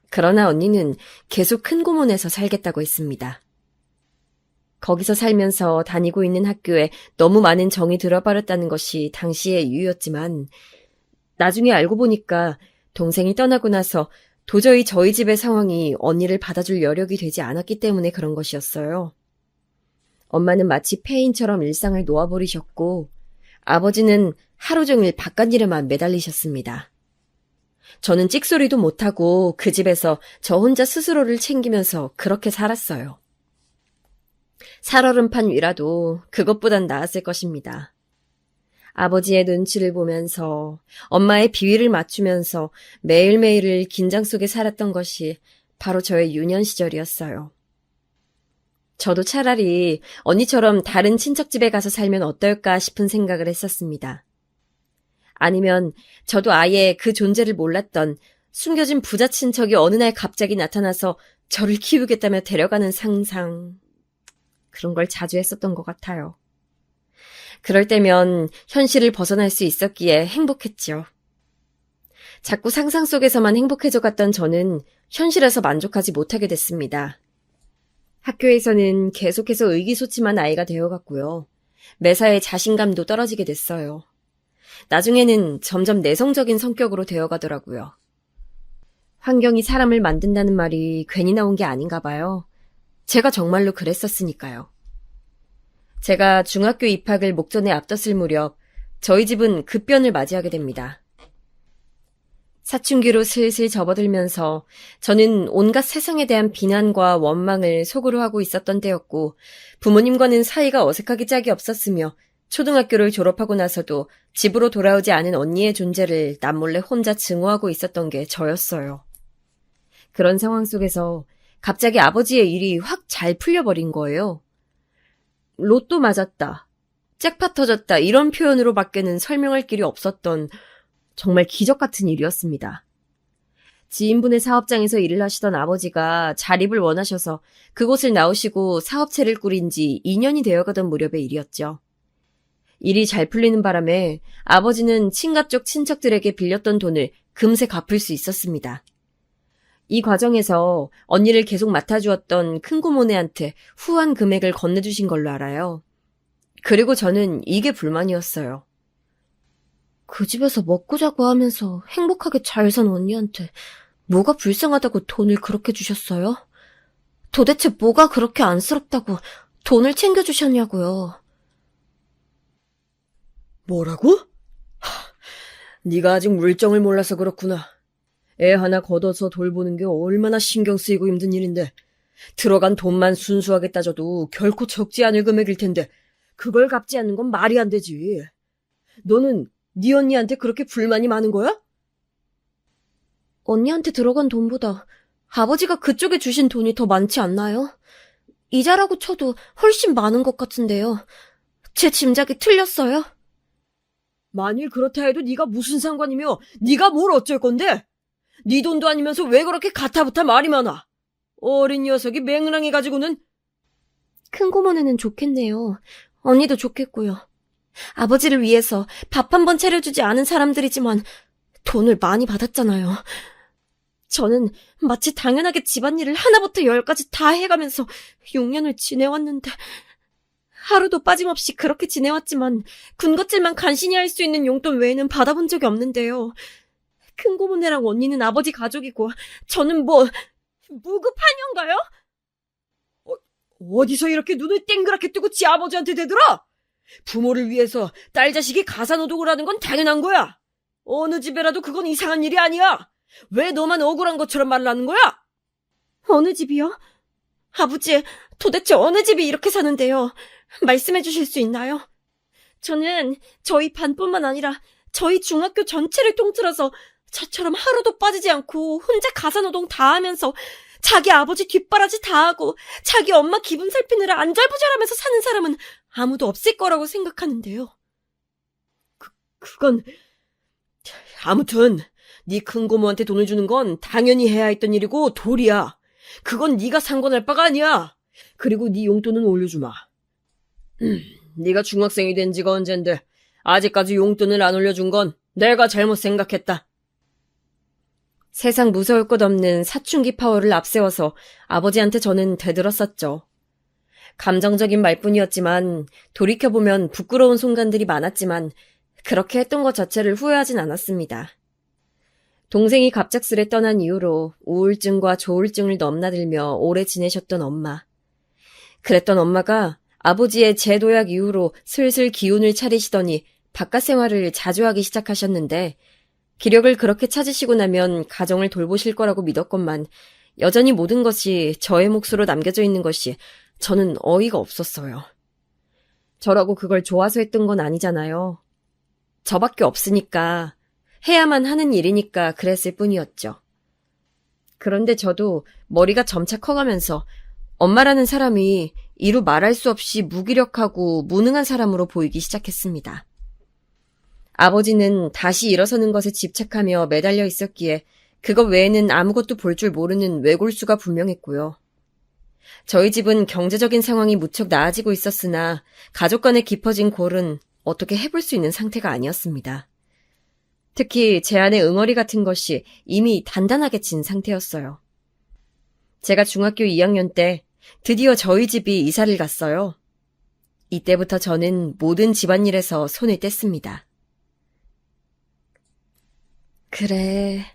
그러나 언니는 계속 큰 고문에서 살겠다고 했습니다. 거기서 살면서 다니고 있는 학교에 너무 많은 정이 들어버렸다는 것이 당시의 이유였지만 나중에 알고 보니까 동생이 떠나고 나서 도저히 저희 집의 상황이 언니를 받아줄 여력이 되지 않았기 때문에 그런 것이었어요. 엄마는 마치 폐인처럼 일상을 놓아버리셨고 아버지는 하루 종일 바깥일에만 매달리셨습니다. 저는 찍소리도 못하고 그 집에서 저 혼자 스스로를 챙기면서 그렇게 살았어요. 살얼음판 위라도 그것보단 나았을 것입니다. 아버지의 눈치를 보면서 엄마의 비위를 맞추면서 매일매일을 긴장 속에 살았던 것이 바로 저의 유년 시절이었어요. 저도 차라리 언니처럼 다른 친척 집에 가서 살면 어떨까 싶은 생각을 했었습니다. 아니면 저도 아예 그 존재를 몰랐던 숨겨진 부자 친척이 어느 날 갑자기 나타나서 저를 키우겠다며 데려가는 상상. 그런 걸 자주 했었던 것 같아요. 그럴 때면 현실을 벗어날 수 있었기에 행복했죠. 자꾸 상상 속에서만 행복해져 갔던 저는 현실에서 만족하지 못하게 됐습니다. 학교에서는 계속해서 의기소침한 아이가 되어갔고요. 매사에 자신감도 떨어지게 됐어요. 나중에는 점점 내성적인 성격으로 되어가더라고요. 환경이 사람을 만든다는 말이 괜히 나온 게 아닌가 봐요. 제가 정말로 그랬었으니까요. 제가 중학교 입학을 목전에 앞뒀을 무렵 저희 집은 급변을 맞이하게 됩니다. 사춘기로 슬슬 접어들면서 저는 온갖 세상에 대한 비난과 원망을 속으로 하고 있었던 때였고 부모님과는 사이가 어색하기 짝이 없었으며 초등학교를 졸업하고 나서도 집으로 돌아오지 않은 언니의 존재를 남몰래 혼자 증오하고 있었던 게 저였어요. 그런 상황 속에서 갑자기 아버지의 일이 확 잘 풀려버린 거예요. 로또 맞았다, 잭팟 터졌다 이런 표현으로 밖에는 설명할 길이 없었던 정말 기적 같은 일이었습니다. 지인분의 사업장에서 일을 하시던 아버지가 자립을 원하셔서 그곳을 나오시고 사업체를 꾸린 지 2년이 되어가던 무렵의 일이었죠. 일이 잘 풀리는 바람에 아버지는 친가 쪽 친척들에게 빌렸던 돈을 금세 갚을 수 있었습니다. 이 과정에서 언니를 계속 맡아주었던 큰고모네한테 후한 금액을 건네주신 걸로 알아요. 그리고 저는 이게 불만이었어요. 그 집에서 먹고 자고 하면서 행복하게 잘 산 언니한테 뭐가 불쌍하다고 돈을 그렇게 주셨어요? 도대체 뭐가 그렇게 안쓰럽다고 돈을 챙겨주셨냐고요. 뭐라고? 네가 아직 물정을 몰라서 그렇구나. 애 하나 걷어서 돌보는 게 얼마나 신경 쓰이고 힘든 일인데 들어간 돈만 순수하게 따져도 결코 적지 않을 금액일 텐데 그걸 갚지 않는 건 말이 안 되지. 너는 네 언니한테 그렇게 불만이 많은 거야? 언니한테 들어간 돈보다 아버지가 그쪽에 주신 돈이 더 많지 않나요? 이자라고 쳐도 훨씬 많은 것 같은데요. 제 짐작이 틀렸어요? 만일 그렇다 해도 네가 무슨 상관이며 네가 뭘 어쩔 건데? 네 돈도 아니면서 왜 그렇게 가타부타 말이 많아? 어린 녀석이 맹랑해가지고는. 큰고모네는 좋겠네요. 언니도 좋겠고요. 아버지를 위해서 밥 한 번 차려주지 않은 사람들이지만 돈을 많이 받았잖아요. 저는 마치 당연하게 집안일을 하나부터 열까지 다 해가면서 6년을 지내왔는데 하루도 빠짐없이 그렇게 지내왔지만 군것질만 간신히 할 수 있는 용돈 외에는 받아본 적이 없는데요. 큰고모네랑 언니는 아버지 가족이고 저는 뭐 무급하녀인가요? 어디서 이렇게 눈을 땡그랗게 뜨고 지 아버지한테 대들어? 부모를 위해서 딸 자식이 가사노동을 하는 건 당연한 거야. 어느 집에라도 그건 이상한 일이 아니야. 왜 너만 억울한 것처럼 말을 하는 거야? 어느 집이요? 아버지, 도대체 어느 집이 이렇게 사는데요? 말씀해 주실 수 있나요? 저는 저희 반뿐만 아니라 저희 중학교 전체를 통틀어서 저처럼 하루도 빠지지 않고 혼자 가사노동 다 하면서 자기 아버지 뒷바라지 다 하고 자기 엄마 기분 살피느라 안절부절하면서 사는 사람은 아무도 없을 거라고 생각하는데요. 그건 아무튼 네 큰고모한테 돈을 주는 건 당연히 해야 했던 일이고 도리야. 그건 네가 상관할 바가 아니야. 그리고 네 용돈은 올려주마. 네가 중학생이 된 지가 언젠데 아직까지 용돈을 안 올려준 건 내가 잘못 생각했다. 세상 무서울 것 없는 사춘기 파워를 앞세워서 아버지한테 저는 대들었었죠. 감정적인 말뿐이었지만 돌이켜보면 부끄러운 순간들이 많았지만 그렇게 했던 것 자체를 후회하진 않았습니다. 동생이 갑작스레 떠난 이후로 우울증과 조울증을 넘나들며 오래 지내셨던 엄마. 그랬던 엄마가 아버지의 재도약 이후로 슬슬 기운을 차리시더니 바깥 생활을 자주 하기 시작하셨는데 기력을 그렇게 찾으시고 나면 가정을 돌보실 거라고 믿었건만 여전히 모든 것이 저의 몫으로 남겨져 있는 것이 저는 어이가 없었어요. 저라고 그걸 좋아서 했던 건 아니잖아요. 저밖에 없으니까 해야만 하는 일이니까 그랬을 뿐이었죠. 그런데 저도 머리가 점차 커가면서 엄마라는 사람이 이루 말할 수 없이 무기력하고 무능한 사람으로 보이기 시작했습니다. 아버지는 다시 일어서는 것에 집착하며 매달려 있었기에 그것 외에는 아무것도 볼 줄 모르는 외골수가 분명했고요. 저희 집은 경제적인 상황이 무척 나아지고 있었으나 가족 간의 깊어진 골은 어떻게 해볼 수 있는 상태가 아니었습니다. 특히 제 안의 응어리 같은 것이 이미 단단하게 진 상태였어요. 제가 중학교 2학년 때 드디어 저희 집이 이사를 갔어요. 이때부터 저는 모든 집안일에서 손을 뗐습니다. 그래,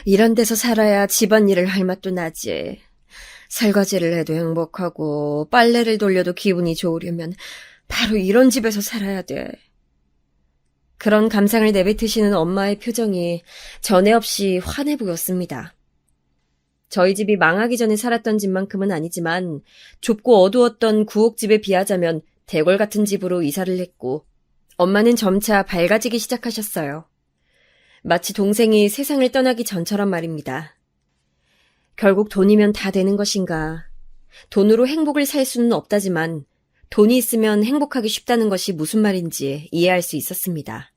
이런 데서 살아야 집안일을 할 맛도 나지. 설거지를 해도 행복하고 빨래를 돌려도 기분이 좋으려면 바로 이런 집에서 살아야 돼. 그런 감상을 내뱉으시는 엄마의 표정이 전에 없이 환해 보였습니다. 저희 집이 망하기 전에 살았던 집만큼은 아니지만 좁고 어두웠던 구옥집에 비하자면 대궐 같은 집으로 이사를 했고 엄마는 점차 밝아지기 시작하셨어요. 마치 동생이 세상을 떠나기 전처럼 말입니다. 결국 돈이면 다 되는 것인가. 돈으로 행복을 살 수는 없다지만 돈이 있으면 행복하기 쉽다는 것이 무슨 말인지 이해할 수 있었습니다.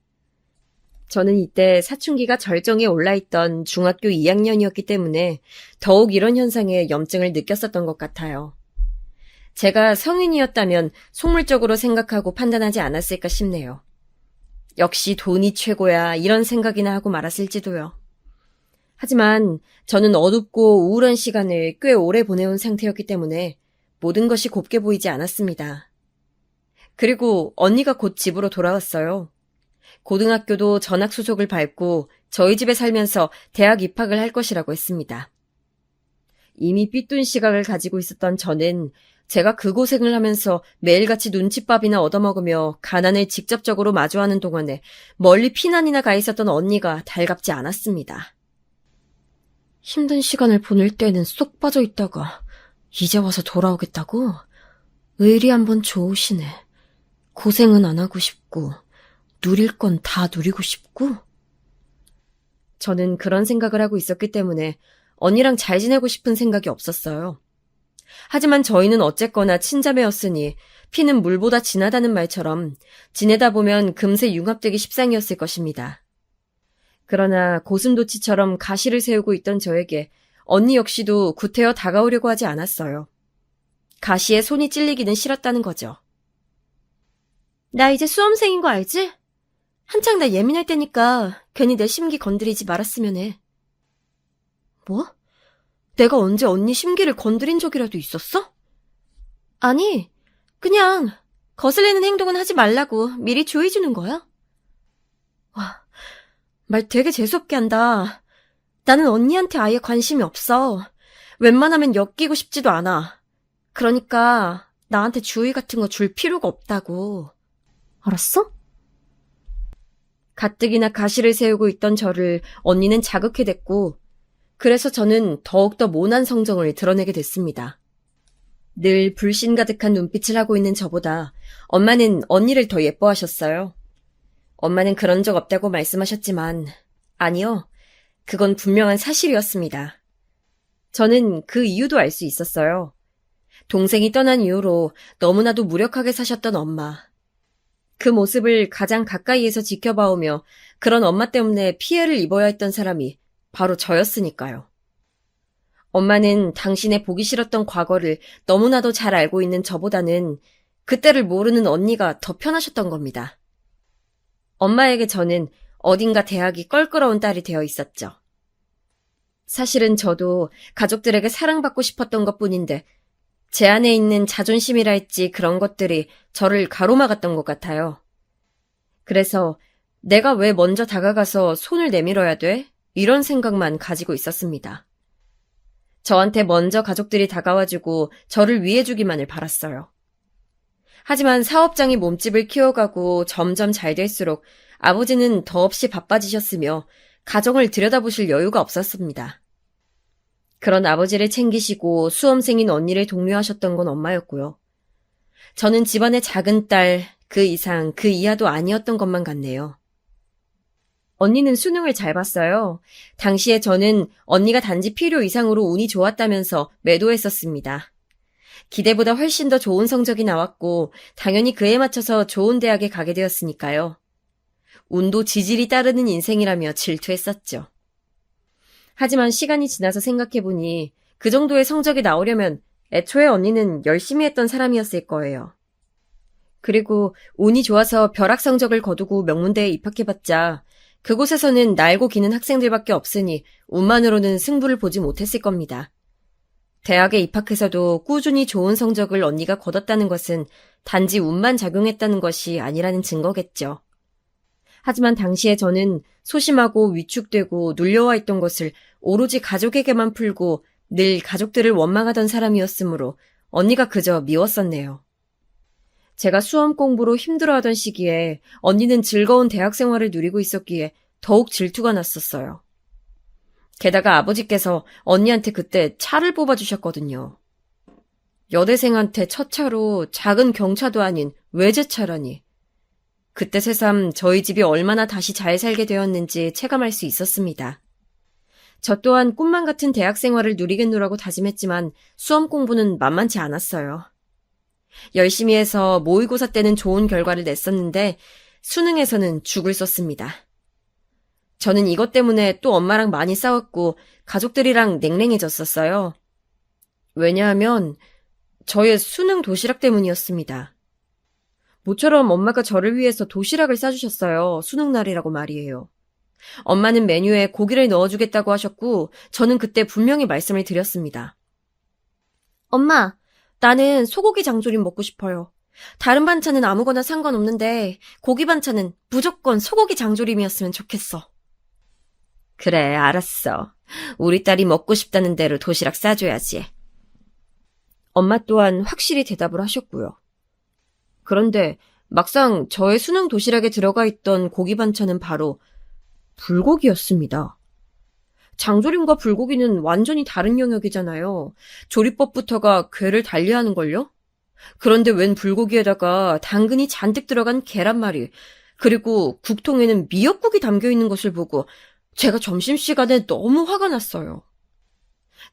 저는 이때 사춘기가 절정에 올라있던 중학교 2학년이었기 때문에 더욱 이런 현상에 염증을 느꼈었던 것 같아요. 제가 성인이었다면 속물적으로 생각하고 판단하지 않았을까 싶네요. 역시 돈이 최고야 이런 생각이나 하고 말았을지도요. 하지만 저는 어둡고 우울한 시간을 꽤 오래 보내온 상태였기 때문에 모든 것이 곱게 보이지 않았습니다. 그리고 언니가 곧 집으로 돌아왔어요. 고등학교도 전학 수속을 밟고 저희 집에 살면서 대학 입학을 할 것이라고 했습니다. 이미 삐뚤 시각을 가지고 있었던 저는 제가 그 고생을 하면서 매일같이 눈칫밥이나 얻어먹으며 가난을 직접적으로 마주하는 동안에 멀리 피난이나 가 있었던 언니가 달갑지 않았습니다. 힘든 시간을 보낼 때는 쏙 빠져 있다가 이제 와서 돌아오겠다고? 의리 한번 좋으시네. 고생은 안 하고 싶고 누릴 건 다 누리고 싶고? 저는 그런 생각을 하고 있었기 때문에 언니랑 잘 지내고 싶은 생각이 없었어요. 하지만 저희는 어쨌거나 친자매였으니 피는 물보다 진하다는 말처럼 지내다 보면 금세 융합되기 십상이었을 것입니다. 그러나 고슴도치처럼 가시를 세우고 있던 저에게 언니 역시도 구태여 다가오려고 하지 않았어요. 가시에 손이 찔리기는 싫었다는 거죠. 나 이제 수험생인 거 알지? 한창 나 예민할 때니까 괜히 내 심기 건드리지 말았으면 해. 뭐? 내가 언제 언니 심기를 건드린 적이라도 있었어? 아니, 그냥 거슬리는 행동은 하지 말라고 미리 주의 주는 거야. 와, 말 되게 재수없게 한다. 나는 언니한테 아예 관심이 없어. 웬만하면 엮이고 싶지도 않아. 그러니까 나한테 주의 같은 거 줄 필요가 없다고. 알았어? 가뜩이나 가시를 세우고 있던 저를 언니는 자극해댔고 그래서 저는 더욱더 모난 성정을 드러내게 됐습니다. 늘 불신 가득한 눈빛을 하고 있는 저보다 엄마는 언니를 더 예뻐하셨어요. 엄마는 그런 적 없다고 말씀하셨지만 아니요, 그건 분명한 사실이었습니다. 저는 그 이유도 알 수 있었어요. 동생이 떠난 이후로 너무나도 무력하게 사셨던 엄마. 그 모습을 가장 가까이에서 지켜봐오며 그런 엄마 때문에 피해를 입어야 했던 사람이 바로 저였으니까요. 엄마는 당신의 보기 싫었던 과거를 너무나도 잘 알고 있는 저보다는 그때를 모르는 언니가 더 편하셨던 겁니다. 엄마에게 저는 어딘가 대학이 껄끄러운 딸이 되어 있었죠. 사실은 저도 가족들에게 사랑받고 싶었던 것뿐인데 제 안에 있는 자존심이라 할지 그런 것들이 저를 가로막았던 것 같아요. 그래서 내가 왜 먼저 다가가서 손을 내밀어야 돼? 이런 생각만 가지고 있었습니다. 저한테 먼저 가족들이 다가와주고 저를 위해주기만을 바랐어요. 하지만 사업장이 몸집을 키워가고 점점 잘 될수록 아버지는 더없이 바빠지셨으며 가정을 들여다보실 여유가 없었습니다. 그런 아버지를 챙기시고 수험생인 언니를 독려하셨던 건 엄마였고요. 저는 집안의 작은 딸, 그 이상, 그 이하도 아니었던 것만 같네요. 언니는 수능을 잘 봤어요. 당시에 저는 언니가 단지 필요 이상으로 운이 좋았다면서 매도했었습니다. 기대보다 훨씬 더 좋은 성적이 나왔고 당연히 그에 맞춰서 좋은 대학에 가게 되었으니까요. 운도 지질이 따르는 인생이라며 질투했었죠. 하지만 시간이 지나서 생각해보니 그 정도의 성적이 나오려면 애초에 언니는 열심히 했던 사람이었을 거예요. 그리고 운이 좋아서 벼락 성적을 거두고 명문대에 입학해봤자 그곳에서는 날고 기는 학생들밖에 없으니 운만으로는 승부를 보지 못했을 겁니다. 대학에 입학해서도 꾸준히 좋은 성적을 언니가 거뒀다는 것은 단지 운만 작용했다는 것이 아니라는 증거겠죠. 하지만 당시에 저는 소심하고 위축되고 눌려와 있던 것을 오로지 가족에게만 풀고 늘 가족들을 원망하던 사람이었으므로 언니가 그저 미웠었네요. 제가 수험 공부로 힘들어하던 시기에 언니는 즐거운 대학 생활을 누리고 있었기에 더욱 질투가 났었어요. 게다가 아버지께서 언니한테 그때 차를 뽑아주셨거든요. 여대생한테 첫 차로 작은 경차도 아닌 외제차라니. 그때 새삼 저희 집이 얼마나 다시 잘 살게 되었는지 체감할 수 있었습니다. 저 또한 꿈만 같은 대학 생활을 누리겠노라고 다짐했지만 수험 공부는 만만치 않았어요. 열심히 해서 모의고사 때는 좋은 결과를 냈었는데 수능에서는 죽을 썼습니다. 저는 이것 때문에 또 엄마랑 많이 싸웠고 가족들이랑 냉랭해졌었어요. 왜냐하면 저의 수능 도시락 때문이었습니다. 모처럼 엄마가 저를 위해서 도시락을 싸주셨어요. 수능날이라고 말이에요. 엄마는 메뉴에 고기를 넣어주겠다고 하셨고 저는 그때 분명히 말씀을 드렸습니다. 엄마, 나는 소고기 장조림 먹고 싶어요. 다른 반찬은 아무거나 상관없는데 고기 반찬은 무조건 소고기 장조림이었으면 좋겠어. 그래, 알았어. 우리 딸이 먹고 싶다는 대로 도시락 싸줘야지. 엄마 또한 확실히 대답을 하셨고요. 그런데 막상 저의 수능 도시락에 들어가 있던 고기 반찬은 바로 불고기였습니다. 장조림과 불고기는 완전히 다른 영역이잖아요. 조리법부터가 궤를 달리하는걸요? 그런데 웬 불고기에다가 당근이 잔뜩 들어간 계란말이, 그리고 국통에는 미역국이 담겨있는 것을 보고 제가 점심시간에 너무 화가 났어요.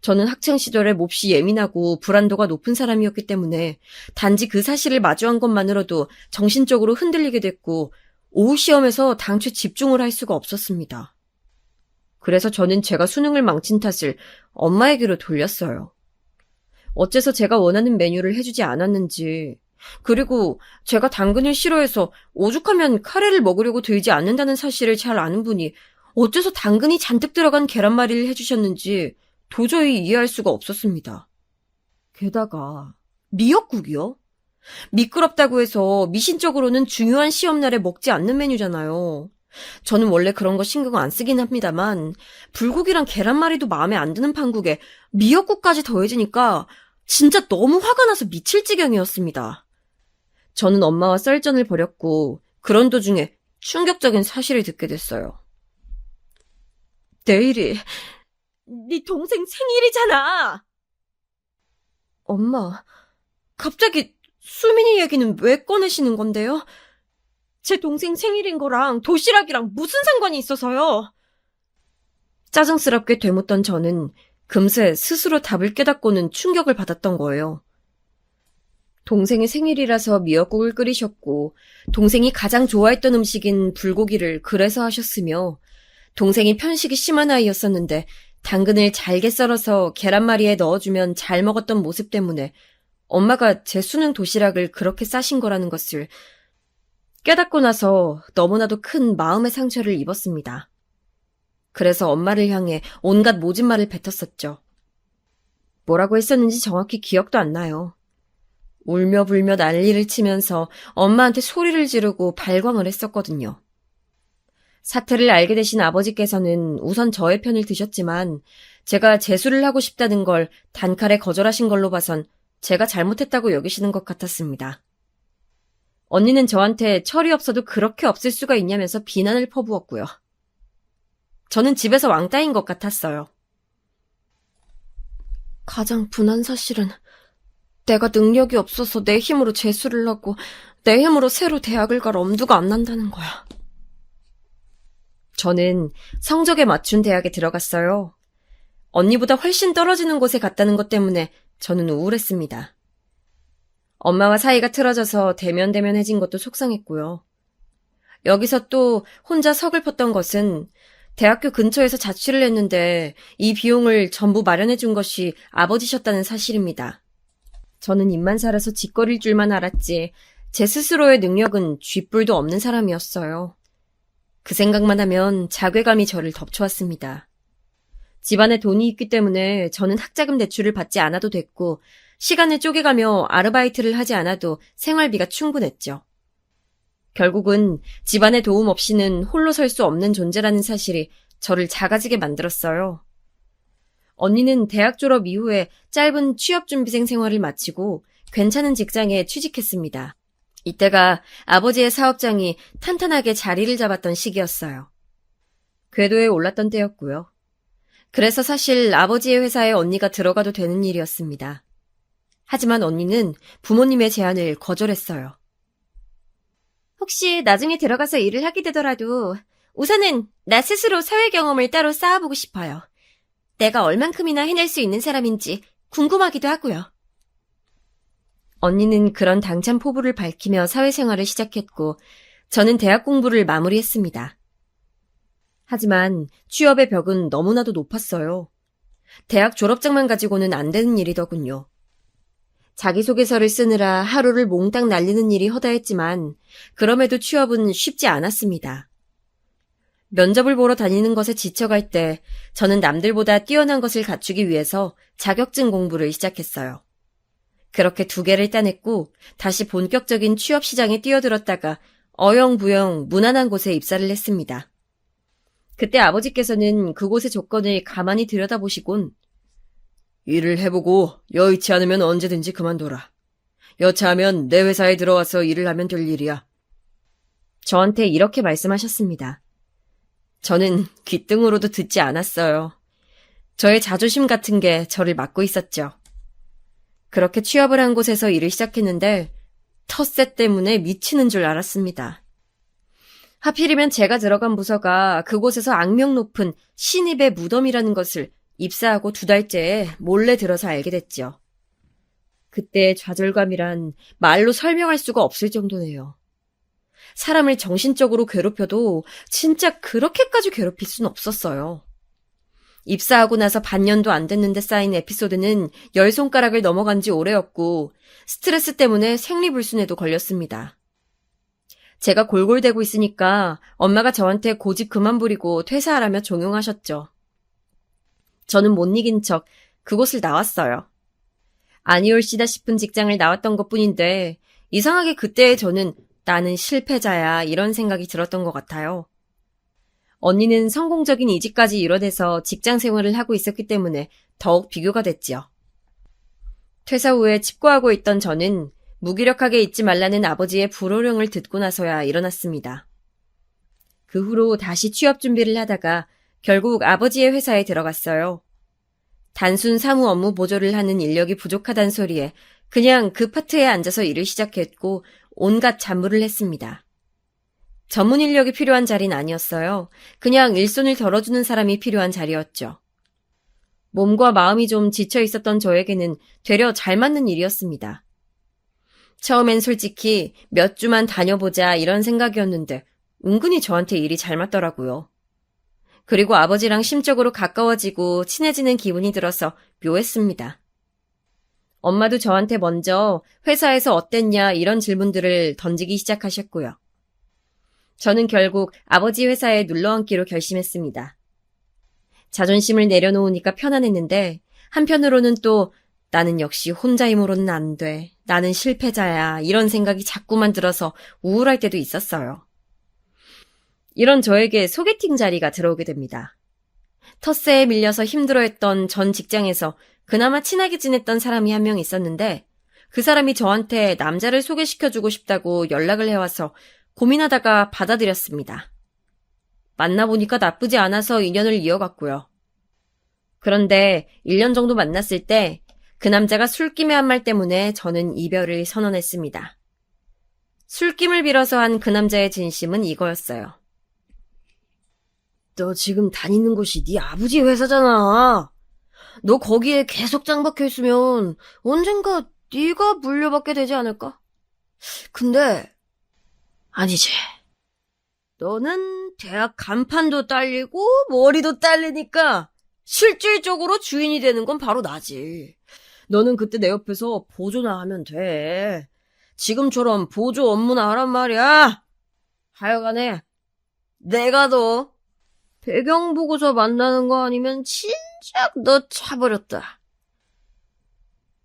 저는 학창시절에 몹시 예민하고 불안도가 높은 사람이었기 때문에 단지 그 사실을 마주한 것만으로도 정신적으로 흔들리게 됐고 오후 시험에서 당최 집중을 할 수가 없었습니다. 그래서 저는 제가 수능을 망친 탓을 엄마에게로 돌렸어요. 어째서 제가 원하는 메뉴를 해주지 않았는지, 그리고 제가 당근을 싫어해서 오죽하면 카레를 먹으려고 들지 않는다는 사실을 잘 아는 분이 어째서 당근이 잔뜩 들어간 계란말이를 해주셨는지 도저히 이해할 수가 없었습니다. 게다가 미역국이요? 미끄럽다고 해서 미신적으로는 중요한 시험날에 먹지 않는 메뉴잖아요. 저는 원래 그런 거 신경 안 쓰긴 합니다만 불고기랑 계란말이도 마음에 안 드는 판국에 미역국까지 더해지니까 진짜 너무 화가 나서 미칠 지경이었습니다. 저는 엄마와 썰전을 벌였고 그런 도중에 충격적인 사실을 듣게 됐어요. 내일이 네 동생 생일이잖아. 엄마, 갑자기 수민이 얘기는 왜 꺼내시는 건데요? 제 동생 생일인 거랑 도시락이랑 무슨 상관이 있어서요? 짜증스럽게 되묻던 저는 금세 스스로 답을 깨닫고는 충격을 받았던 거예요. 동생의 생일이라서 미역국을 끓이셨고 동생이 가장 좋아했던 음식인 불고기를 그래서 하셨으며 동생이 편식이 심한 아이였었는데 당근을 잘게 썰어서 계란말이에 넣어주면 잘 먹었던 모습 때문에 엄마가 제 수능 도시락을 그렇게 싸신 거라는 것을 깨닫고 나서 너무나도 큰 마음의 상처를 입었습니다. 그래서 엄마를 향해 온갖 모진 말을 뱉었었죠. 뭐라고 했었는지 정확히 기억도 안 나요. 울며 불며 난리를 치면서 엄마한테 소리를 지르고 발광을 했었거든요. 사태를 알게 되신 아버지께서는 우선 저의 편을 드셨지만 제가 재수를 하고 싶다는 걸 단칼에 거절하신 걸로 봐선 제가 잘못했다고 여기시는 것 같았습니다. 언니는 저한테 철이 없어도 그렇게 없을 수가 있냐면서 비난을 퍼부었고요. 저는 집에서 왕따인 것 같았어요. 가장 분한 사실은 내가 능력이 없어서 내 힘으로 재수를 하고 내 힘으로 새로 대학을 갈 엄두가 안 난다는 거야. 저는 성적에 맞춘 대학에 들어갔어요. 언니보다 훨씬 떨어지는 곳에 갔다는 것 때문에 저는 우울했습니다. 엄마와 사이가 틀어져서 대면대면해진 것도 속상했고요. 여기서 또 혼자 서글펐던 것은 대학교 근처에서 자취를 했는데 이 비용을 전부 마련해 준 것이 아버지셨다는 사실입니다. 저는 입만 살아서 짓거릴 줄만 알았지 제 스스로의 능력은 쥐뿔도 없는 사람이었어요. 그 생각만 하면 자괴감이 저를 덮쳐왔습니다. 집안에 돈이 있기 때문에 저는 학자금 대출을 받지 않아도 됐고 시간을 쪼개가며 아르바이트를 하지 않아도 생활비가 충분했죠. 결국은 집안의 도움 없이는 홀로 설 수 없는 존재라는 사실이 저를 작아지게 만들었어요. 언니는 대학 졸업 이후에 짧은 취업준비생 생활을 마치고 괜찮은 직장에 취직했습니다. 이때가 아버지의 사업장이 탄탄하게 자리를 잡았던 시기였어요. 궤도에 올랐던 때였고요. 그래서 사실 아버지의 회사에 언니가 들어가도 되는 일이었습니다. 하지만 언니는 부모님의 제안을 거절했어요. 혹시 나중에 들어가서 일을 하게 되더라도 우선은 나 스스로 사회 경험을 따로 쌓아보고 싶어요. 내가 얼만큼이나 해낼 수 있는 사람인지 궁금하기도 하고요. 언니는 그런 당찬 포부를 밝히며 사회생활을 시작했고 저는 대학 공부를 마무리했습니다. 하지만 취업의 벽은 너무나도 높았어요. 대학 졸업장만 가지고는 안 되는 일이더군요. 자기소개서를 쓰느라 하루를 몽땅 날리는 일이 허다했지만 그럼에도 취업은 쉽지 않았습니다. 면접을 보러 다니는 것에 지쳐갈 때 저는 남들보다 뛰어난 것을 갖추기 위해서 자격증 공부를 시작했어요. 그렇게 2개를 따냈고 다시 본격적인 취업 시장에 뛰어들었다가 어영부영 무난한 곳에 입사를 했습니다. 그때 아버지께서는 그곳의 조건을 가만히 들여다보시곤 일을 해보고 여의치 않으면 언제든지 그만둬라. 여차하면 내 회사에 들어와서 일을 하면 될 일이야. 저한테 이렇게 말씀하셨습니다. 저는 귓등으로도 듣지 않았어요. 저의 자존심 같은 게 저를 막고 있었죠. 그렇게 취업을 한 곳에서 일을 시작했는데 텃세 때문에 미치는 줄 알았습니다. 하필이면 제가 들어간 부서가 그곳에서 악명 높은 신입의 무덤이라는 것을 입사하고 2달째에 몰래 들어서 알게 됐죠. 그때의 좌절감이란 말로 설명할 수가 없을 정도네요. 사람을 정신적으로 괴롭혀도 진짜 그렇게까지 괴롭힐 순 없었어요. 입사하고 나서 반년도 안 됐는데 쌓인 에피소드는 10손가락을 넘어간 지 오래였고 스트레스 때문에 생리불순에도 걸렸습니다. 제가 골골대고 있으니까 엄마가 저한테 고집 그만 부리고 퇴사하라며 종용하셨죠. 저는 못 이긴 척 그곳을 나왔어요. 아니올시다 싶은 직장을 나왔던 것뿐인데 이상하게 그때의 저는 나는 실패자야 이런 생각이 들었던 것 같아요. 언니는 성공적인 이직까지 이뤄내서 직장 생활을 하고 있었기 때문에 더욱 비교가 됐지요. 퇴사 후에 칩거하고 있던 저는 무기력하게 있지 말라는 아버지의 불호령을 듣고 나서야 일어났습니다. 그 후로 다시 취업 준비를 하다가 결국 아버지의 회사에 들어갔어요. 단순 사무 업무 보조를 하는 인력이 부족하단 소리에 그냥 그 파트에 앉아서 일을 시작했고 온갖 잡무를 했습니다. 전문 인력이 필요한 자리는 아니었어요. 그냥 일손을 덜어주는 사람이 필요한 자리였죠. 몸과 마음이 좀 지쳐 있었던 저에게는 되려 잘 맞는 일이었습니다. 처음엔 솔직히 몇 주만 다녀보자 이런 생각이었는데 은근히 저한테 일이 잘 맞더라고요. 그리고 아버지랑 심적으로 가까워지고 친해지는 기분이 들어서 묘했습니다. 엄마도 저한테 먼저 회사에서 어땠냐 이런 질문들을 던지기 시작하셨고요. 저는 결국 아버지 회사에 눌러앉기로 결심했습니다. 자존심을 내려놓으니까 편안했는데 한편으로는 또 나는 역시 혼자 힘으로는 안 돼. 나는 실패자야. 이런 생각이 자꾸만 들어서 우울할 때도 있었어요. 이런 저에게 소개팅 자리가 들어오게 됩니다. 텃세에 밀려서 힘들어했던 전 직장에서 그나마 친하게 지냈던 사람이 한 명 있었는데 그 사람이 저한테 남자를 소개시켜주고 싶다고 연락을 해와서 고민하다가 받아들였습니다. 만나보니까 나쁘지 않아서 인연을 이어갔고요. 그런데 1년 정도 만났을 때 그 남자가 술김에 한 말 때문에 저는 이별을 선언했습니다. 술김을 빌어서 한 그 남자의 진심은 이거였어요. 너 지금 다니는 곳이 네 아버지 회사잖아. 너 거기에 계속 짱박혀 있으면 언젠가 네가 물려받게 되지 않을까? 근데 아니지. 너는 대학 간판도 딸리고 머리도 딸리니까 실질적으로 주인이 되는 건 바로 나지. 너는 그때 내 옆에서 보조나 하면 돼. 지금처럼 보조 업무나 하란 말이야. 하여간에 내가 너 배경 보고서 만나는 거 아니면 진짜 쫙 넣어차버렸다.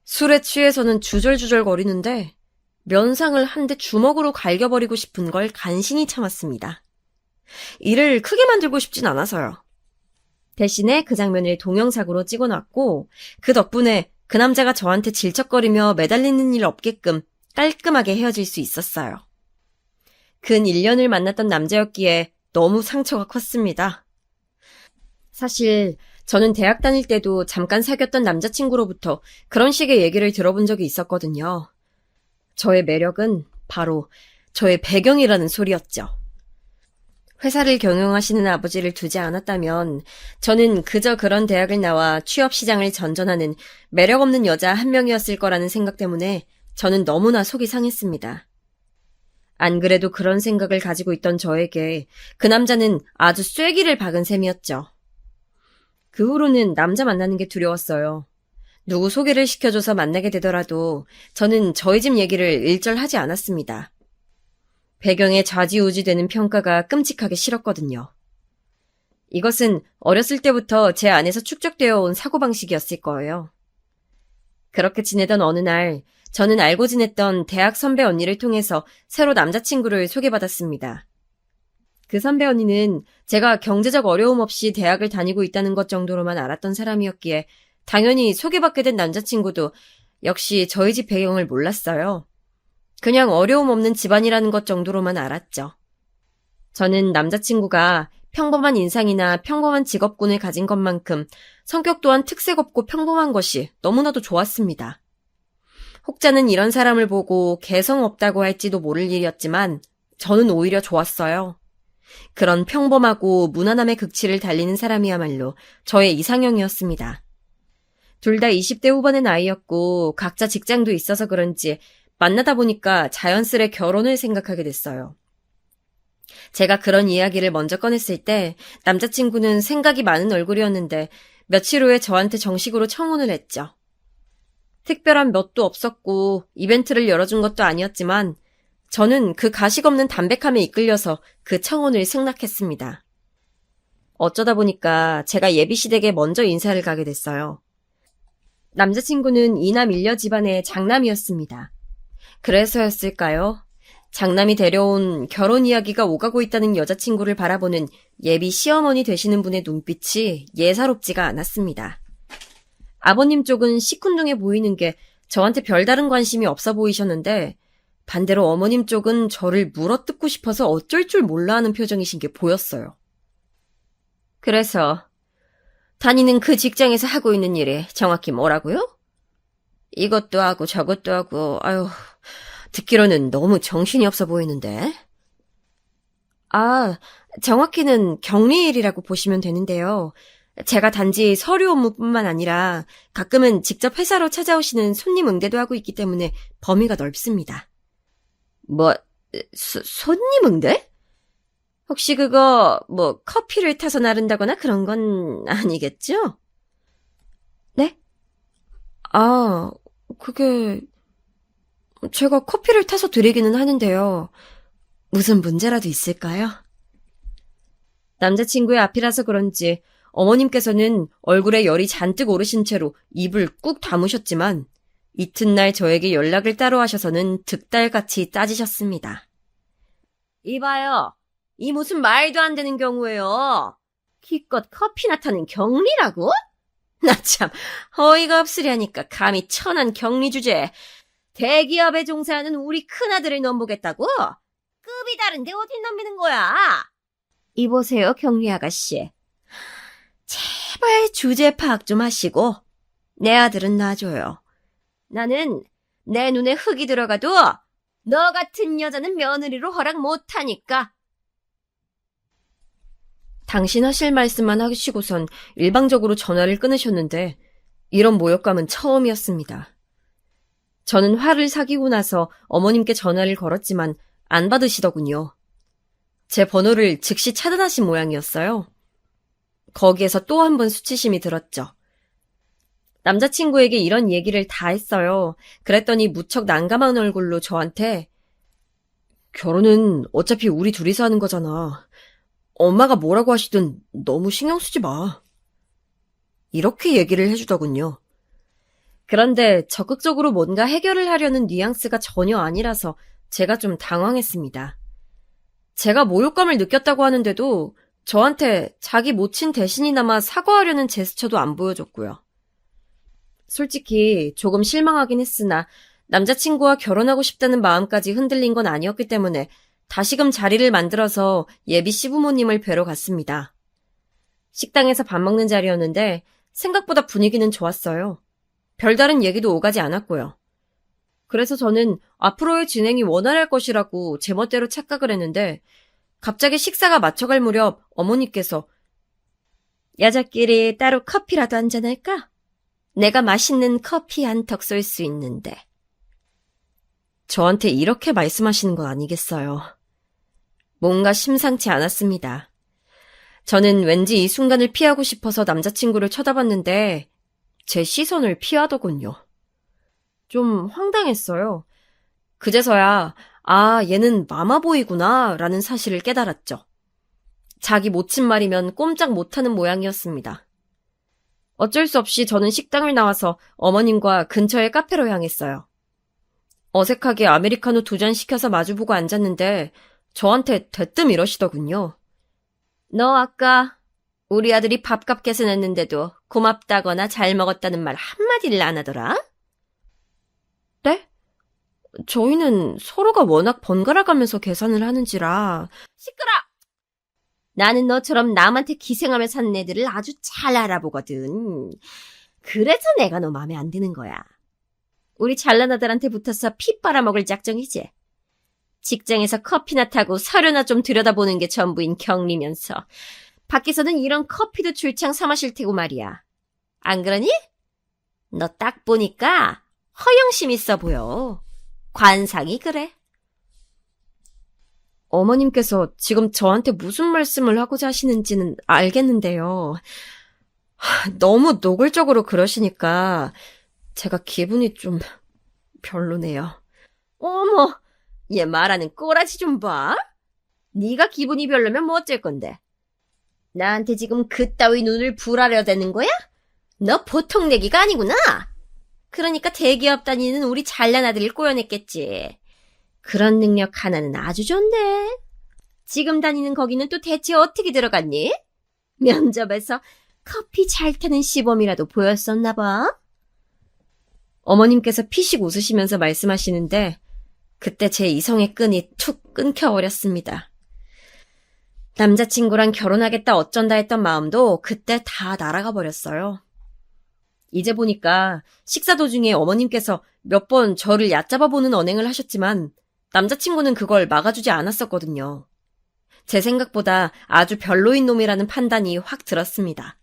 술에 취해서는 주절주절 거리는데 면상을 한 대 주먹으로 갈겨버리고 싶은 걸 간신히 참았습니다. 이를 크게 만들고 싶진 않아서요. 대신에 그 장면을 동영상으로 찍어놨고 그 덕분에 그 남자가 저한테 질척거리며 매달리는 일 없게끔 깔끔하게 헤어질 수 있었어요. 근 1년을 만났던 남자였기에 너무 상처가 컸습니다. 사실 저는 대학 다닐 때도 잠깐 사귀었던 남자친구로부터 그런 식의 얘기를 들어본 적이 있었거든요. 저의 매력은 바로 저의 배경이라는 소리였죠. 회사를 경영하시는 아버지를 두지 않았다면 저는 그저 그런 대학을 나와 취업시장을 전전하는 매력없는 여자 한 명이었을 거라는 생각 때문에 저는 너무나 속이 상했습니다. 안 그래도 그런 생각을 가지고 있던 저에게 그 남자는 아주 쐐기를 박은 셈이었죠. 그 후로는 남자 만나는 게 두려웠어요. 누구 소개를 시켜줘서 만나게 되더라도 저는 저희 집 얘기를 일절 하지 않았습니다. 배경에 좌지우지되는 평가가 끔찍하게 싫었거든요. 이것은 어렸을 때부터 제 안에서 축적되어 온 사고방식이었을 거예요. 그렇게 지내던 어느 날 저는 알고 지냈던 대학 선배 언니를 통해서 새로 남자친구를 소개받았습니다. 그 선배 언니는 제가 경제적 어려움 없이 대학을 다니고 있다는 것 정도로만 알았던 사람이었기에 당연히 소개받게 된 남자친구도 역시 저희 집 배경을 몰랐어요. 그냥 어려움 없는 집안이라는 것 정도로만 알았죠. 저는 남자친구가 평범한 인상이나 평범한 직업군을 가진 것만큼 성격 또한 특색 없고 평범한 것이 너무나도 좋았습니다. 혹자는 이런 사람을 보고 개성 없다고 할지도 모를 일이었지만 저는 오히려 좋았어요. 그런 평범하고 무난함의 극치를 달리는 사람이야말로 저의 이상형이었습니다. 둘 다 20대 후반의 나이였고 각자 직장도 있어서 그런지 만나다 보니까 자연스레 결혼을 생각하게 됐어요. 제가 그런 이야기를 먼저 꺼냈을 때 남자친구는 생각이 많은 얼굴이었는데 며칠 후에 저한테 정식으로 청혼을 했죠. 특별한 뭣도 없었고 이벤트를 열어준 것도 아니었지만 저는 그 가식 없는 담백함에 이끌려서 그 청혼을 승낙했습니다. 어쩌다 보니까 제가 예비시댁에 먼저 인사를 가게 됐어요. 남자친구는 이남 일녀 집안의 장남이었습니다. 그래서였을까요? 장남이 데려온 결혼 이야기가 오가고 있다는 여자친구를 바라보는 예비 시어머니 되시는 분의 눈빛이 예사롭지가 않았습니다. 아버님 쪽은 시큰둥해 보이는 게 저한테 별다른 관심이 없어 보이셨는데 반대로 어머님 쪽은 저를 물어뜯고 싶어서 어쩔 줄 몰라 하는 표정이신 게 보였어요. 그래서 다니는 그 직장에서 하고 있는 일이 정확히 뭐라고요? 이것도 하고 저것도 하고 아유 듣기로는 너무 정신이 없어 보이는데. 아, 정확히는 격리일이라고 보시면 되는데요. 제가 단지 서류 업무뿐만 아니라 가끔은 직접 회사로 찾아오시는 손님 응대도 하고 있기 때문에 범위가 넓습니다. 뭐, 손님 응대? 혹시 그거 커피를 타서 나른다거나 그런 건 아니겠죠? 네? 아, 그게 제가 커피를 타서 드리기는 하는데요. 무슨 문제라도 있을까요? 남자친구의 앞이라서 그런지 어머님께서는 얼굴에 열이 잔뜩 오르신 채로 입을 꾹 다무셨지만 이튿날 저에게 연락을 따로 하셔서는 득달같이 따지셨습니다. 이봐요. 이 무슨 말도 안 되는 경우예요. 기껏 커피나 타는 격리라고? 나 참 어이가 없으려니까 감히 천한 격리 주제에 대기업에 종사하는 우리 큰아들을 넘보겠다고? 급이 다른데 어딜 넘기는 거야? 이보세요, 격리 아가씨. 제발 주제 파악 좀 하시고 내 아들은 놔줘요. 나는 내 눈에 흙이 들어가도 너 같은 여자는 며느리로 허락 못하니까. 당신 하실 말씀만 하시고선 일방적으로 전화를 끊으셨는데 이런 모욕감은 처음이었습니다. 저는 화를 사귀고 나서 어머님께 전화를 걸었지만 안 받으시더군요. 제 번호를 즉시 차단하신 모양이었어요. 거기에서 또 한 번 수치심이 들었죠. 남자친구에게 이런 얘기를 다 했어요. 그랬더니 무척 난감한 얼굴로 저한테 결혼은 어차피 우리 둘이서 하는 거잖아. 엄마가 뭐라고 하시든 너무 신경 쓰지 마. 이렇게 얘기를 해주더군요. 그런데 적극적으로 뭔가 해결을 하려는 뉘앙스가 전혀 아니라서 제가 좀 당황했습니다. 제가 모욕감을 느꼈다고 하는데도 저한테 자기 모친 대신이나마 사과하려는 제스처도 안 보여줬고요. 솔직히 조금 실망하긴 했으나 남자친구와 결혼하고 싶다는 마음까지 흔들린 건 아니었기 때문에 다시금 자리를 만들어서 예비 시부모님을 뵈러 갔습니다. 식당에서 밥 먹는 자리였는데 생각보다 분위기는 좋았어요. 별다른 얘기도 오가지 않았고요. 그래서 저는 앞으로의 진행이 원활할 것이라고 제멋대로 착각을 했는데 갑자기 식사가 맞춰갈 무렵 어머니께서 여자끼리 따로 커피라도 한잔할까? 내가 맛있는 커피 한 턱 쏠 수 있는데. 저한테 이렇게 말씀하시는 건 아니겠어요. 뭔가 심상치 않았습니다. 저는 왠지 이 순간을 피하고 싶어서 남자친구를 쳐다봤는데 제 시선을 피하더군요. 좀 황당했어요. 그제서야 얘는 마마보이구나 라는 사실을 깨달았죠. 자기 모친 말이면 꼼짝 못하는 모양이었습니다. 어쩔 수 없이 저는 식당을 나와서 어머님과 근처의 카페로 향했어요. 어색하게 아메리카노 2잔 시켜서 마주보고 앉았는데 저한테 대뜸 이러시더군요. 너 아까 우리 아들이 밥값 계산했는데도 고맙다거나 잘 먹었다는 말 한마디를 안 하더라? 네? 저희는 서로가 워낙 번갈아가면서 계산을 하는지라. 시끄러! 나는 너처럼 남한테 기생하며 사는 애들을 아주 잘 알아보거든. 그래서 내가 너 마음에 안 드는 거야. 우리 잘난 아들한테 붙어서 피 빨아먹을 작정이지. 직장에서 커피나 타고 서류나 좀 들여다보는 게 전부인 경리면서 밖에서는 이런 커피도 줄창 사 마실 테고 말이야. 안 그러니? 너 딱 보니까 허영심 있어 보여. 관상이 그래. 어머님께서 지금 저한테 무슨 말씀을 하고자 하시는지는 알겠는데요. 너무 노골적으로 그러시니까 제가 기분이 좀 별로네요. 어머, 얘 말하는 꼬라지 좀 봐. 네가 기분이 별로면 뭐 어쩔 건데. 나한테 지금 그따위 눈을 불하려대는 거야? 너 보통 내기가 아니구나. 그러니까 대기업 다니는 우리 잘난 아들을 꼬여냈겠지. 그런 능력 하나는 아주 좋네. 지금 다니는 거기는 또 대체 어떻게 들어갔니? 면접에서 커피 잘 타는 시범이라도 보였었나 봐. 어머님께서 피식 웃으시면서 말씀하시는데 그때 제 이성의 끈이 툭 끊겨버렸습니다. 남자친구랑 결혼하겠다 어쩐다 했던 마음도 그때 다 날아가 버렸어요. 이제 보니까 식사 도중에 어머님께서 몇 번 저를 얕잡아보는 언행을 하셨지만 남자친구는 그걸 막아주지 않았었거든요. 제 생각보다 아주 별로인 놈이라는 판단이 확 들었습니다.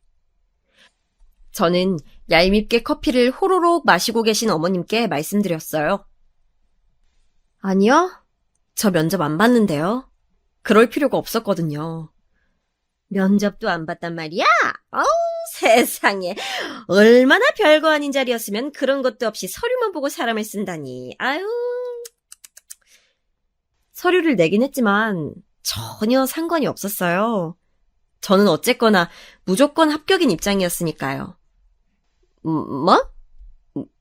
저는 얄밉게 커피를 호로록 마시고 계신 어머님께 말씀드렸어요. 아니요, 저 면접 안 봤는데요. 그럴 필요가 없었거든요. 면접도 안 봤단 말이야? 어우, 세상에. 얼마나 별거 아닌 자리였으면 그런 것도 없이 서류만 보고 사람을 쓴다니. 아유. 서류를 내긴 했지만 전혀 상관이 없었어요. 저는 어쨌거나 무조건 합격인 입장이었으니까요. 뭐?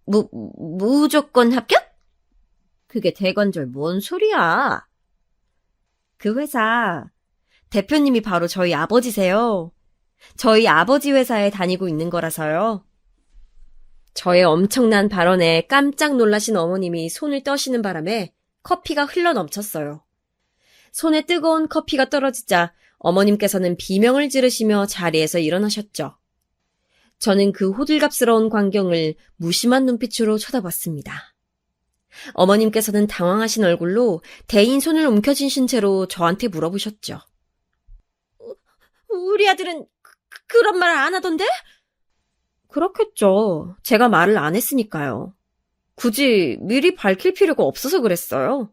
무조건 합격? 그게 대관절 뭔 소리야? 그 회사 대표님이 바로 저희 아버지세요. 저희 아버지 회사에 다니고 있는 거라서요. 저의 엄청난 발언에 깜짝 놀라신 어머님이 손을 떠시는 바람에 커피가 흘러넘쳤어요. 손에 뜨거운 커피가 떨어지자 어머님께서는 비명을 지르시며 자리에서 일어나셨죠. 저는 그 호들갑스러운 광경을 무심한 눈빛으로 쳐다봤습니다. 어머님께서는 당황하신 얼굴로 대인 손을 움켜쥐신 채로 저한테 물어보셨죠. 우리 아들은 그런 말 안 하던데? 그렇겠죠. 제가 말을 안 했으니까요. 굳이 미리 밝힐 필요가 없어서 그랬어요.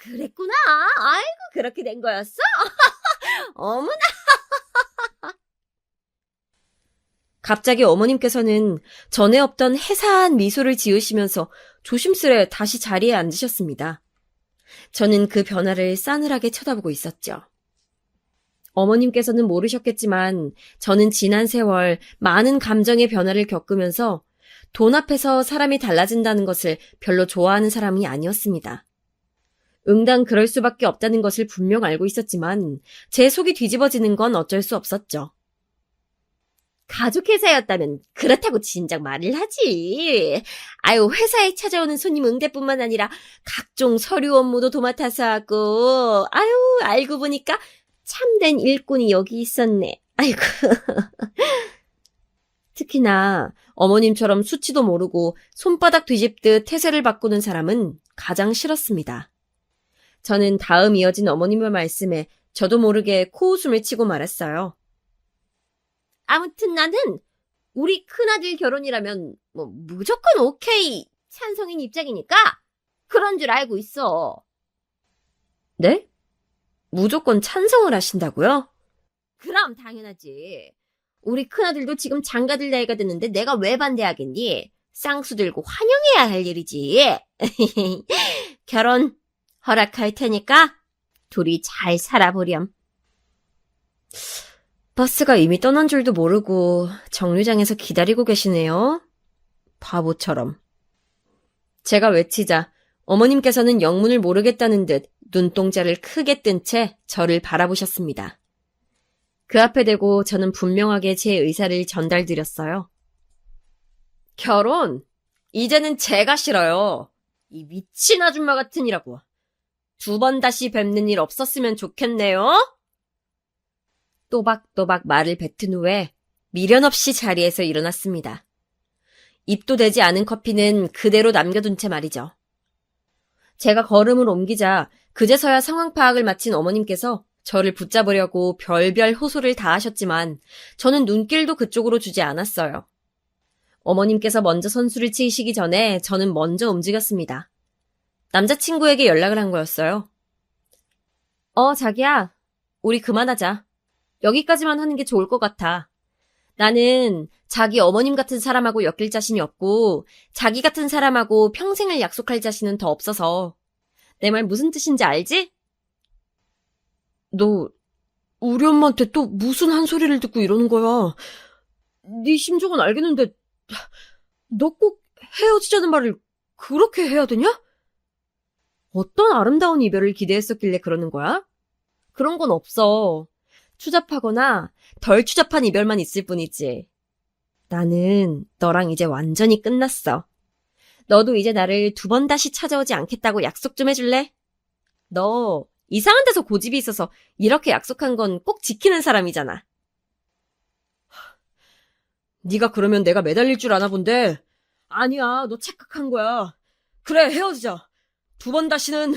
그랬구나. 아이고, 그렇게 된 거였어? 어머나. 갑자기 어머님께서는 전에 없던 해사한 미소를 지으시면서 조심스레 다시 자리에 앉으셨습니다. 저는 그 변화를 싸늘하게 쳐다보고 있었죠. 어머님께서는 모르셨겠지만 저는 지난 세월 많은 감정의 변화를 겪으면서 돈 앞에서 사람이 달라진다는 것을 별로 좋아하는 사람이 아니었습니다. 응당 그럴 수밖에 없다는 것을 분명 알고 있었지만 제 속이 뒤집어지는 건 어쩔 수 없었죠. 가족회사였다면 그렇다고 진작 말을 하지. 아유, 회사에 찾아오는 손님 응대뿐만 아니라 각종 서류 업무도 도맡아서 하고, 아유, 알고 보니까 참된 일꾼이 여기 있었네. 아이고. 특히나 어머님처럼 수치도 모르고 손바닥 뒤집듯 태세를 바꾸는 사람은 가장 싫었습니다. 저는 다음 이어진 어머님의 말씀에 저도 모르게 코웃음을 치고 말았어요. 아무튼 나는 우리 큰아들 결혼이라면 무조건 오케이 찬성인 입장이니까 그런 줄 알고 있어. 네? 무조건 찬성을 하신다고요? 그럼 당연하지. 우리 큰아들도 지금 장가들 나이가 됐는데 내가 왜 반대하겠니? 쌍수 들고 환영해야 할 일이지. 결혼 허락할 테니까 둘이 잘 살아보렴. 버스가 이미 떠난 줄도 모르고 정류장에서 기다리고 계시네요. 바보처럼. 제가 외치자 어머님께서는 영문을 모르겠다는 듯 눈동자를 크게 뜬 채 저를 바라보셨습니다. 그 앞에 대고 저는 분명하게 제 의사를 전달드렸어요. 결혼? 이제는 제가 싫어요. 이 미친 아줌마 같으니라고. 2번 다시 뵙는 일 없었으면 좋겠네요. 또박또박 말을 뱉은 후에 미련 없이 자리에서 일어났습니다. 입도 되지 않은 커피는 그대로 남겨둔 채 말이죠. 제가 걸음을 옮기자 그제서야 상황 파악을 마친 어머님께서 저를 붙잡으려고 별별 호소를 다 하셨지만 저는 눈길도 그쪽으로 주지 않았어요. 어머님께서 먼저 선수를 치시기 전에 저는 먼저 움직였습니다. 남자친구에게 연락을 한 거였어요. 자기야, 우리 그만하자. 여기까지만 하는 게 좋을 것 같아. 나는 자기 어머님 같은 사람하고 엮일 자신이 없고 자기 같은 사람하고 평생을 약속할 자신은 더 없어서. 내 말 무슨 뜻인지 알지? 너 우리 엄마한테 또 무슨 한 소리를 듣고 이러는 거야. 네 심정은 알겠는데 너 꼭 헤어지자는 말을 그렇게 해야 되냐? 어떤 아름다운 이별을 기대했었길래 그러는 거야? 그런 건 없어. 추잡하거나 덜 추잡한 이별만 있을 뿐이지. 나는 너랑 이제 완전히 끝났어. 너도 이제 나를 2번 다시 찾아오지 않겠다고 약속 좀 해줄래? 너 이상한 데서 고집이 있어서 이렇게 약속한 건 꼭 지키는 사람이잖아. 네가 그러면 내가 매달릴 줄 아나 본데. 아니야, 너 착각한 거야. 그래, 헤어지자. 2번 다시는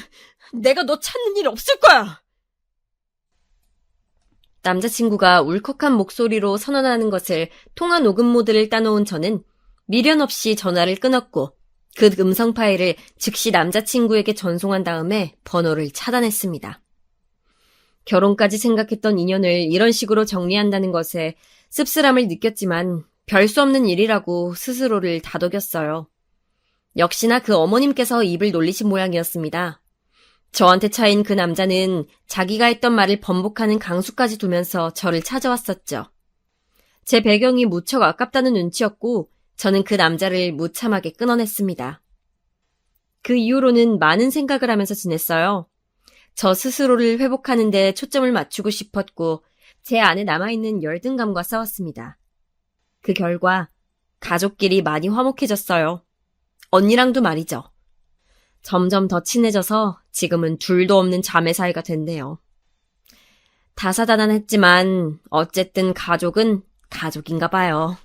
내가 너 찾는 일 없을 거야. 남자친구가 울컥한 목소리로 선언하는 것을 통화 녹음 모드를 따놓은 저는 미련 없이 전화를 끊었고 그 음성 파일을 즉시 남자친구에게 전송한 다음에 번호를 차단했습니다. 결혼까지 생각했던 인연을 이런 식으로 정리한다는 것에 씁쓸함을 느꼈지만 별 수 없는 일이라고 스스로를 다독였어요. 역시나 그 어머님께서 입을 놀리신 모양이었습니다. 저한테 차인 그 남자는 자기가 했던 말을 번복하는 강수까지 두면서 저를 찾아왔었죠. 제 배경이 무척 아깝다는 눈치였고 저는 그 남자를 무참하게 끊어냈습니다. 그 이후로는 많은 생각을 하면서 지냈어요. 저 스스로를 회복하는 데 초점을 맞추고 싶었고 제 안에 남아있는 열등감과 싸웠습니다. 그 결과 가족끼리 많이 화목해졌어요. 언니랑도 말이죠. 점점 더 친해져서 지금은 둘도 없는 자매 사이가 됐네요. 다사다난했지만 어쨌든 가족은 가족인가 봐요.